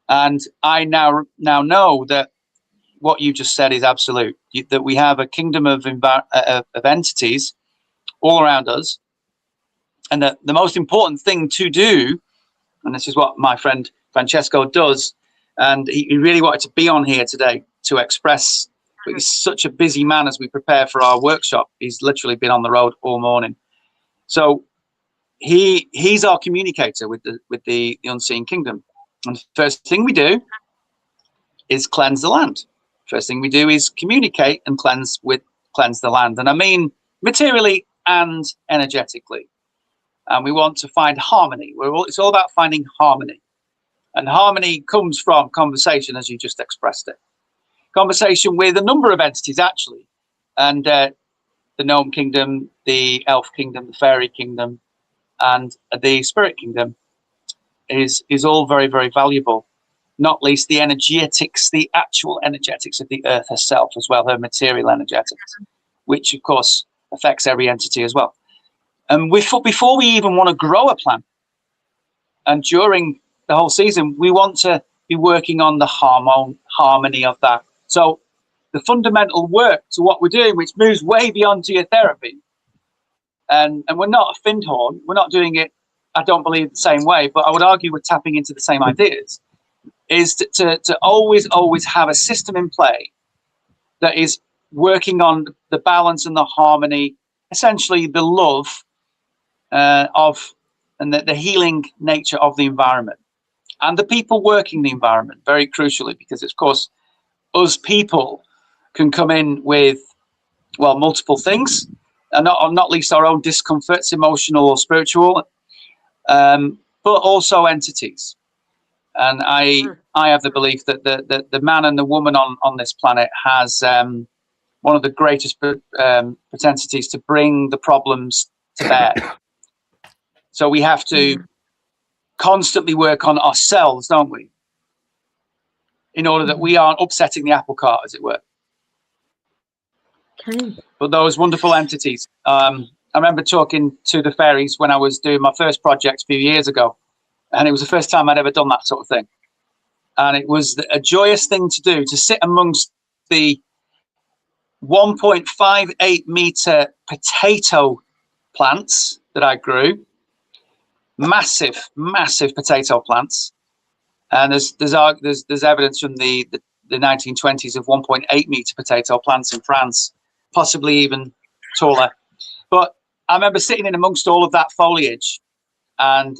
And I now know that what you just said is absolute. That we have a kingdom of entities all around us, and that the most important thing to do, and this is what my friend Francesco does, and he really wanted to be on here today to express. But he's such a busy man as we prepare for our workshop. He's literally been on the road all morning. So he's our communicator with the unseen kingdom. And the first thing we do is cleanse the land. First thing we do is communicate and cleanse the land. And I mean materially and energetically. And we want to find harmony. It's all about finding harmony. And harmony comes from conversation, as you just expressed it. Conversation with a number of entities, actually. And the gnome kingdom, the elf kingdom, the fairy kingdom, and the spirit kingdom is all very, very valuable. Not least the energetics, the actual energetics of the earth herself as well, her material energetics, which of course affects every entity as well. And before we even want to grow a plant, and during the whole season, we want to be working on the harmony of that. So the fundamental work to what we're doing, which moves way beyond geotherapy, and we're not a Findorn, we're not doing it, I don't believe, the same way, but I would argue we're tapping into the same ideas, is to always have a system in play that is working on the balance and the harmony, essentially the love of and the healing nature of the environment. and the people working the environment, very crucially, because of course, us people can come in with, well, multiple things, and not least our own discomforts, emotional or spiritual, but also entities. And I have the belief that the man and the woman on this planet has one of the greatest propensities to bring the problems to bear. So we have to constantly work on ourselves, don't we? In order that we aren't upsetting the apple cart, as it were. Okay. But those wonderful entities. I remember talking to the fairies when I was doing my first project a few years ago. And it was the first time I'd ever done that sort of thing. And it was a joyous thing to do, to sit amongst the 1.58 meter potato plants that I grew. Massive potato plants. And there's evidence from the 1920s of 1.8 meter potato plants in France, possibly even taller. But I remember sitting in amongst all of that foliage and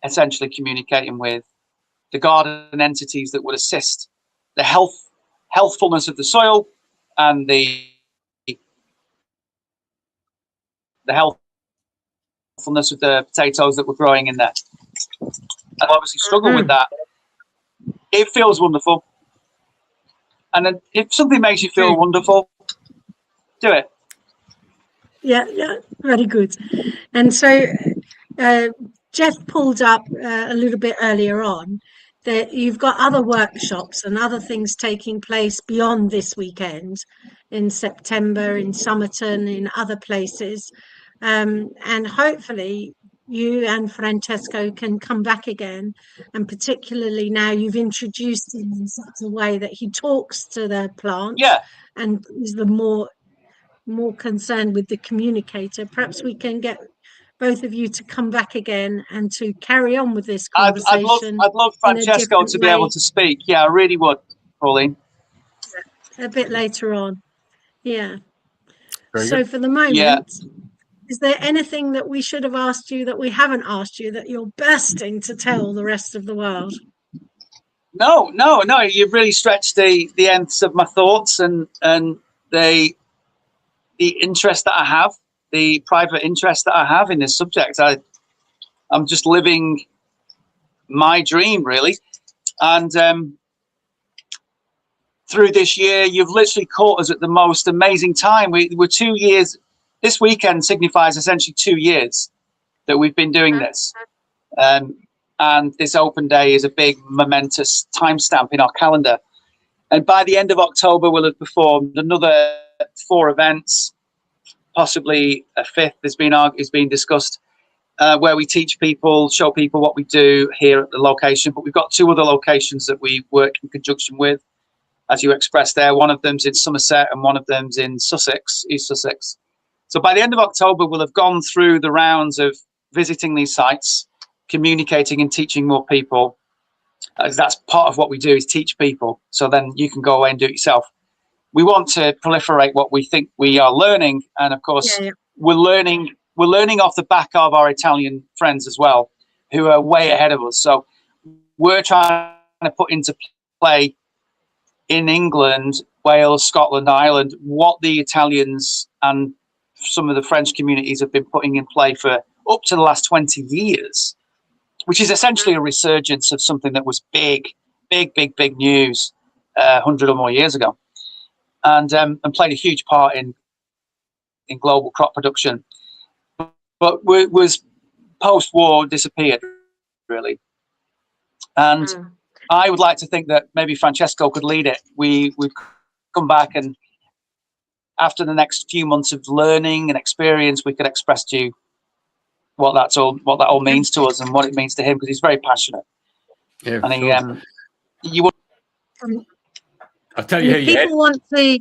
essentially communicating with the garden entities that would assist the healthfulness of the soil and the healthfulness of the potatoes that were growing in there. I obviously struggle with that. It feels wonderful. And then if something makes you feel wonderful, do it. Yeah, very good. And so Jeff pulled up a little bit earlier on that you've got other workshops and other things taking place beyond this weekend in September, in Somerton, in other places. And hopefully you and Francesco can come back again. And particularly now you've introduced him in such a way that he talks to the plants and is the more concerned with the communicator. Perhaps we can get both of you to come back again and to carry on with this conversation. I'd love Francesco to be able to speak. Yeah, I really would, Pauline. A bit later on. Yeah. Very so good. For the moment, is there anything that we should have asked you that we haven't asked you that you're bursting to tell the rest of the world? No. You've really stretched the ends of my thoughts and the interest that I have, the private interest that I have in this subject. I'm just living my dream, really. And through this year, you've literally caught us at the most amazing time. We're 2 years. This weekend signifies essentially 2 years that we've been doing this. And this open day is a big momentous timestamp in our calendar. And by the end of October, we'll have performed another 4 events, possibly a 5th is being discussed, where we teach people, show people what we do here at the location. But we've got 2 other locations that we work in conjunction with, as you expressed there. One of them's in Somerset and one of them's in Sussex, East Sussex. So by the end of October, we'll have gone through the rounds of visiting these sites, communicating and teaching more people. That's part of what we do, is teach people. So then you can go away and do it yourself. We want to proliferate what we think we are learning. And of course, we're learning off the back of our Italian friends as well, who are way ahead of us. So we're trying to put into play in England, Wales, Scotland, Ireland, what the Italians and some of the French communities have been putting in play for up to the last 20 years, which is essentially a resurgence of something that was big news 100 or more years ago, and played a huge part in global crop production, but was post-war disappeared, really. And I would like to think that maybe Francesco could lead it. We'd come back, and after the next few months of learning and experience, we could express to you what that all means to us and what it means to him, because he's very passionate. Yeah, and you would. I'll tell you. If people want to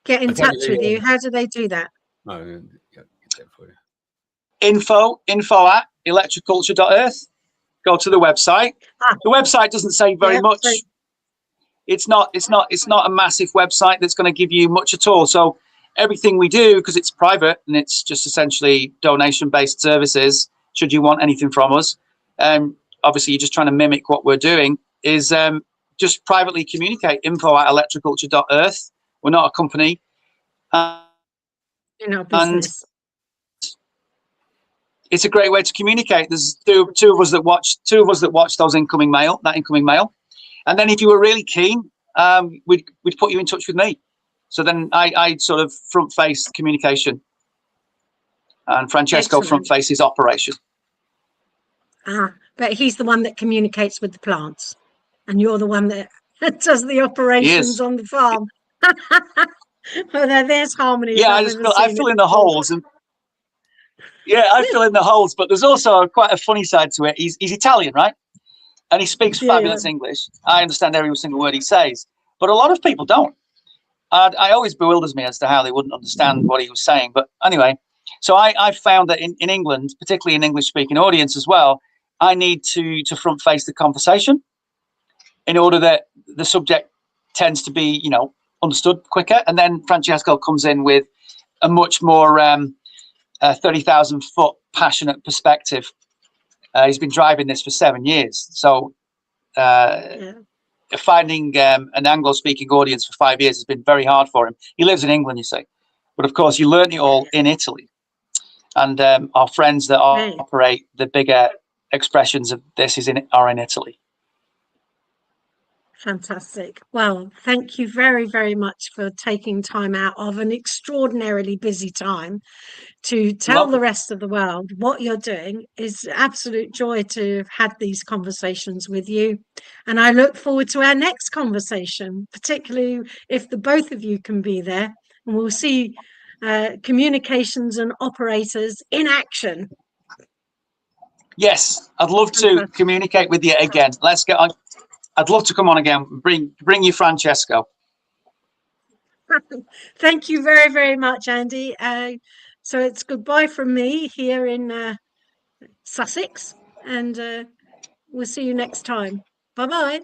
get in touch with you, how do they do that? Oh, get that for you. Info at electroculture.earth. Go to the website. The website doesn't say very much. So it's not a massive website that's going to give you much at all. So everything we do, because it's private and it's just essentially donation-based services, should you want anything from us, are obviously you're just trying to mimic what we're doing, is just privately communicate. info@electroculture.earth. We're not a company. In our business. It's a great way to communicate. There's two of us that watch those incoming mail, and then if you were really keen, we'd put you in touch with me. So then I sort of front face communication, and Francesco front faces operation. But he's the one that communicates with the plants, and you're the one that does the operations on the farm. Well, there's harmony. Yeah, I fill in the holes, and I fill in the holes. But there's also quite a funny side to it. He's Italian, right? And he speaks fabulous English. I understand every single word he says, but a lot of people don't. I always bewilders me as to how they wouldn't understand what he was saying. But anyway, so I found that in England, particularly in English-speaking audience as well, I need to front face the conversation in order that the subject tends to be, understood quicker. And then Francesco comes in with a much more 30,000 foot passionate perspective. He's been driving this for 7 years. So finding an Anglo-speaking audience for 5 years has been very hard for him. He lives in England, you see. But of course, you learn it all in Italy. And our friends that operate the bigger expressions of this are in Italy. Fantastic. Well, thank you very, very much for taking time out of an extraordinarily busy time to tell the rest of the world what you're doing. It's an absolute joy to have had these conversations with you. And I look forward to our next conversation, particularly if the both of you can be there. And we'll see communications and operators in action. Yes, I'd love to communicate with you again. Let's get on. I'd love to come on again. Bring you Francesco. Thank you very, very much, Andy. So it's goodbye from me here in Sussex, and we'll see you next time. Bye-bye.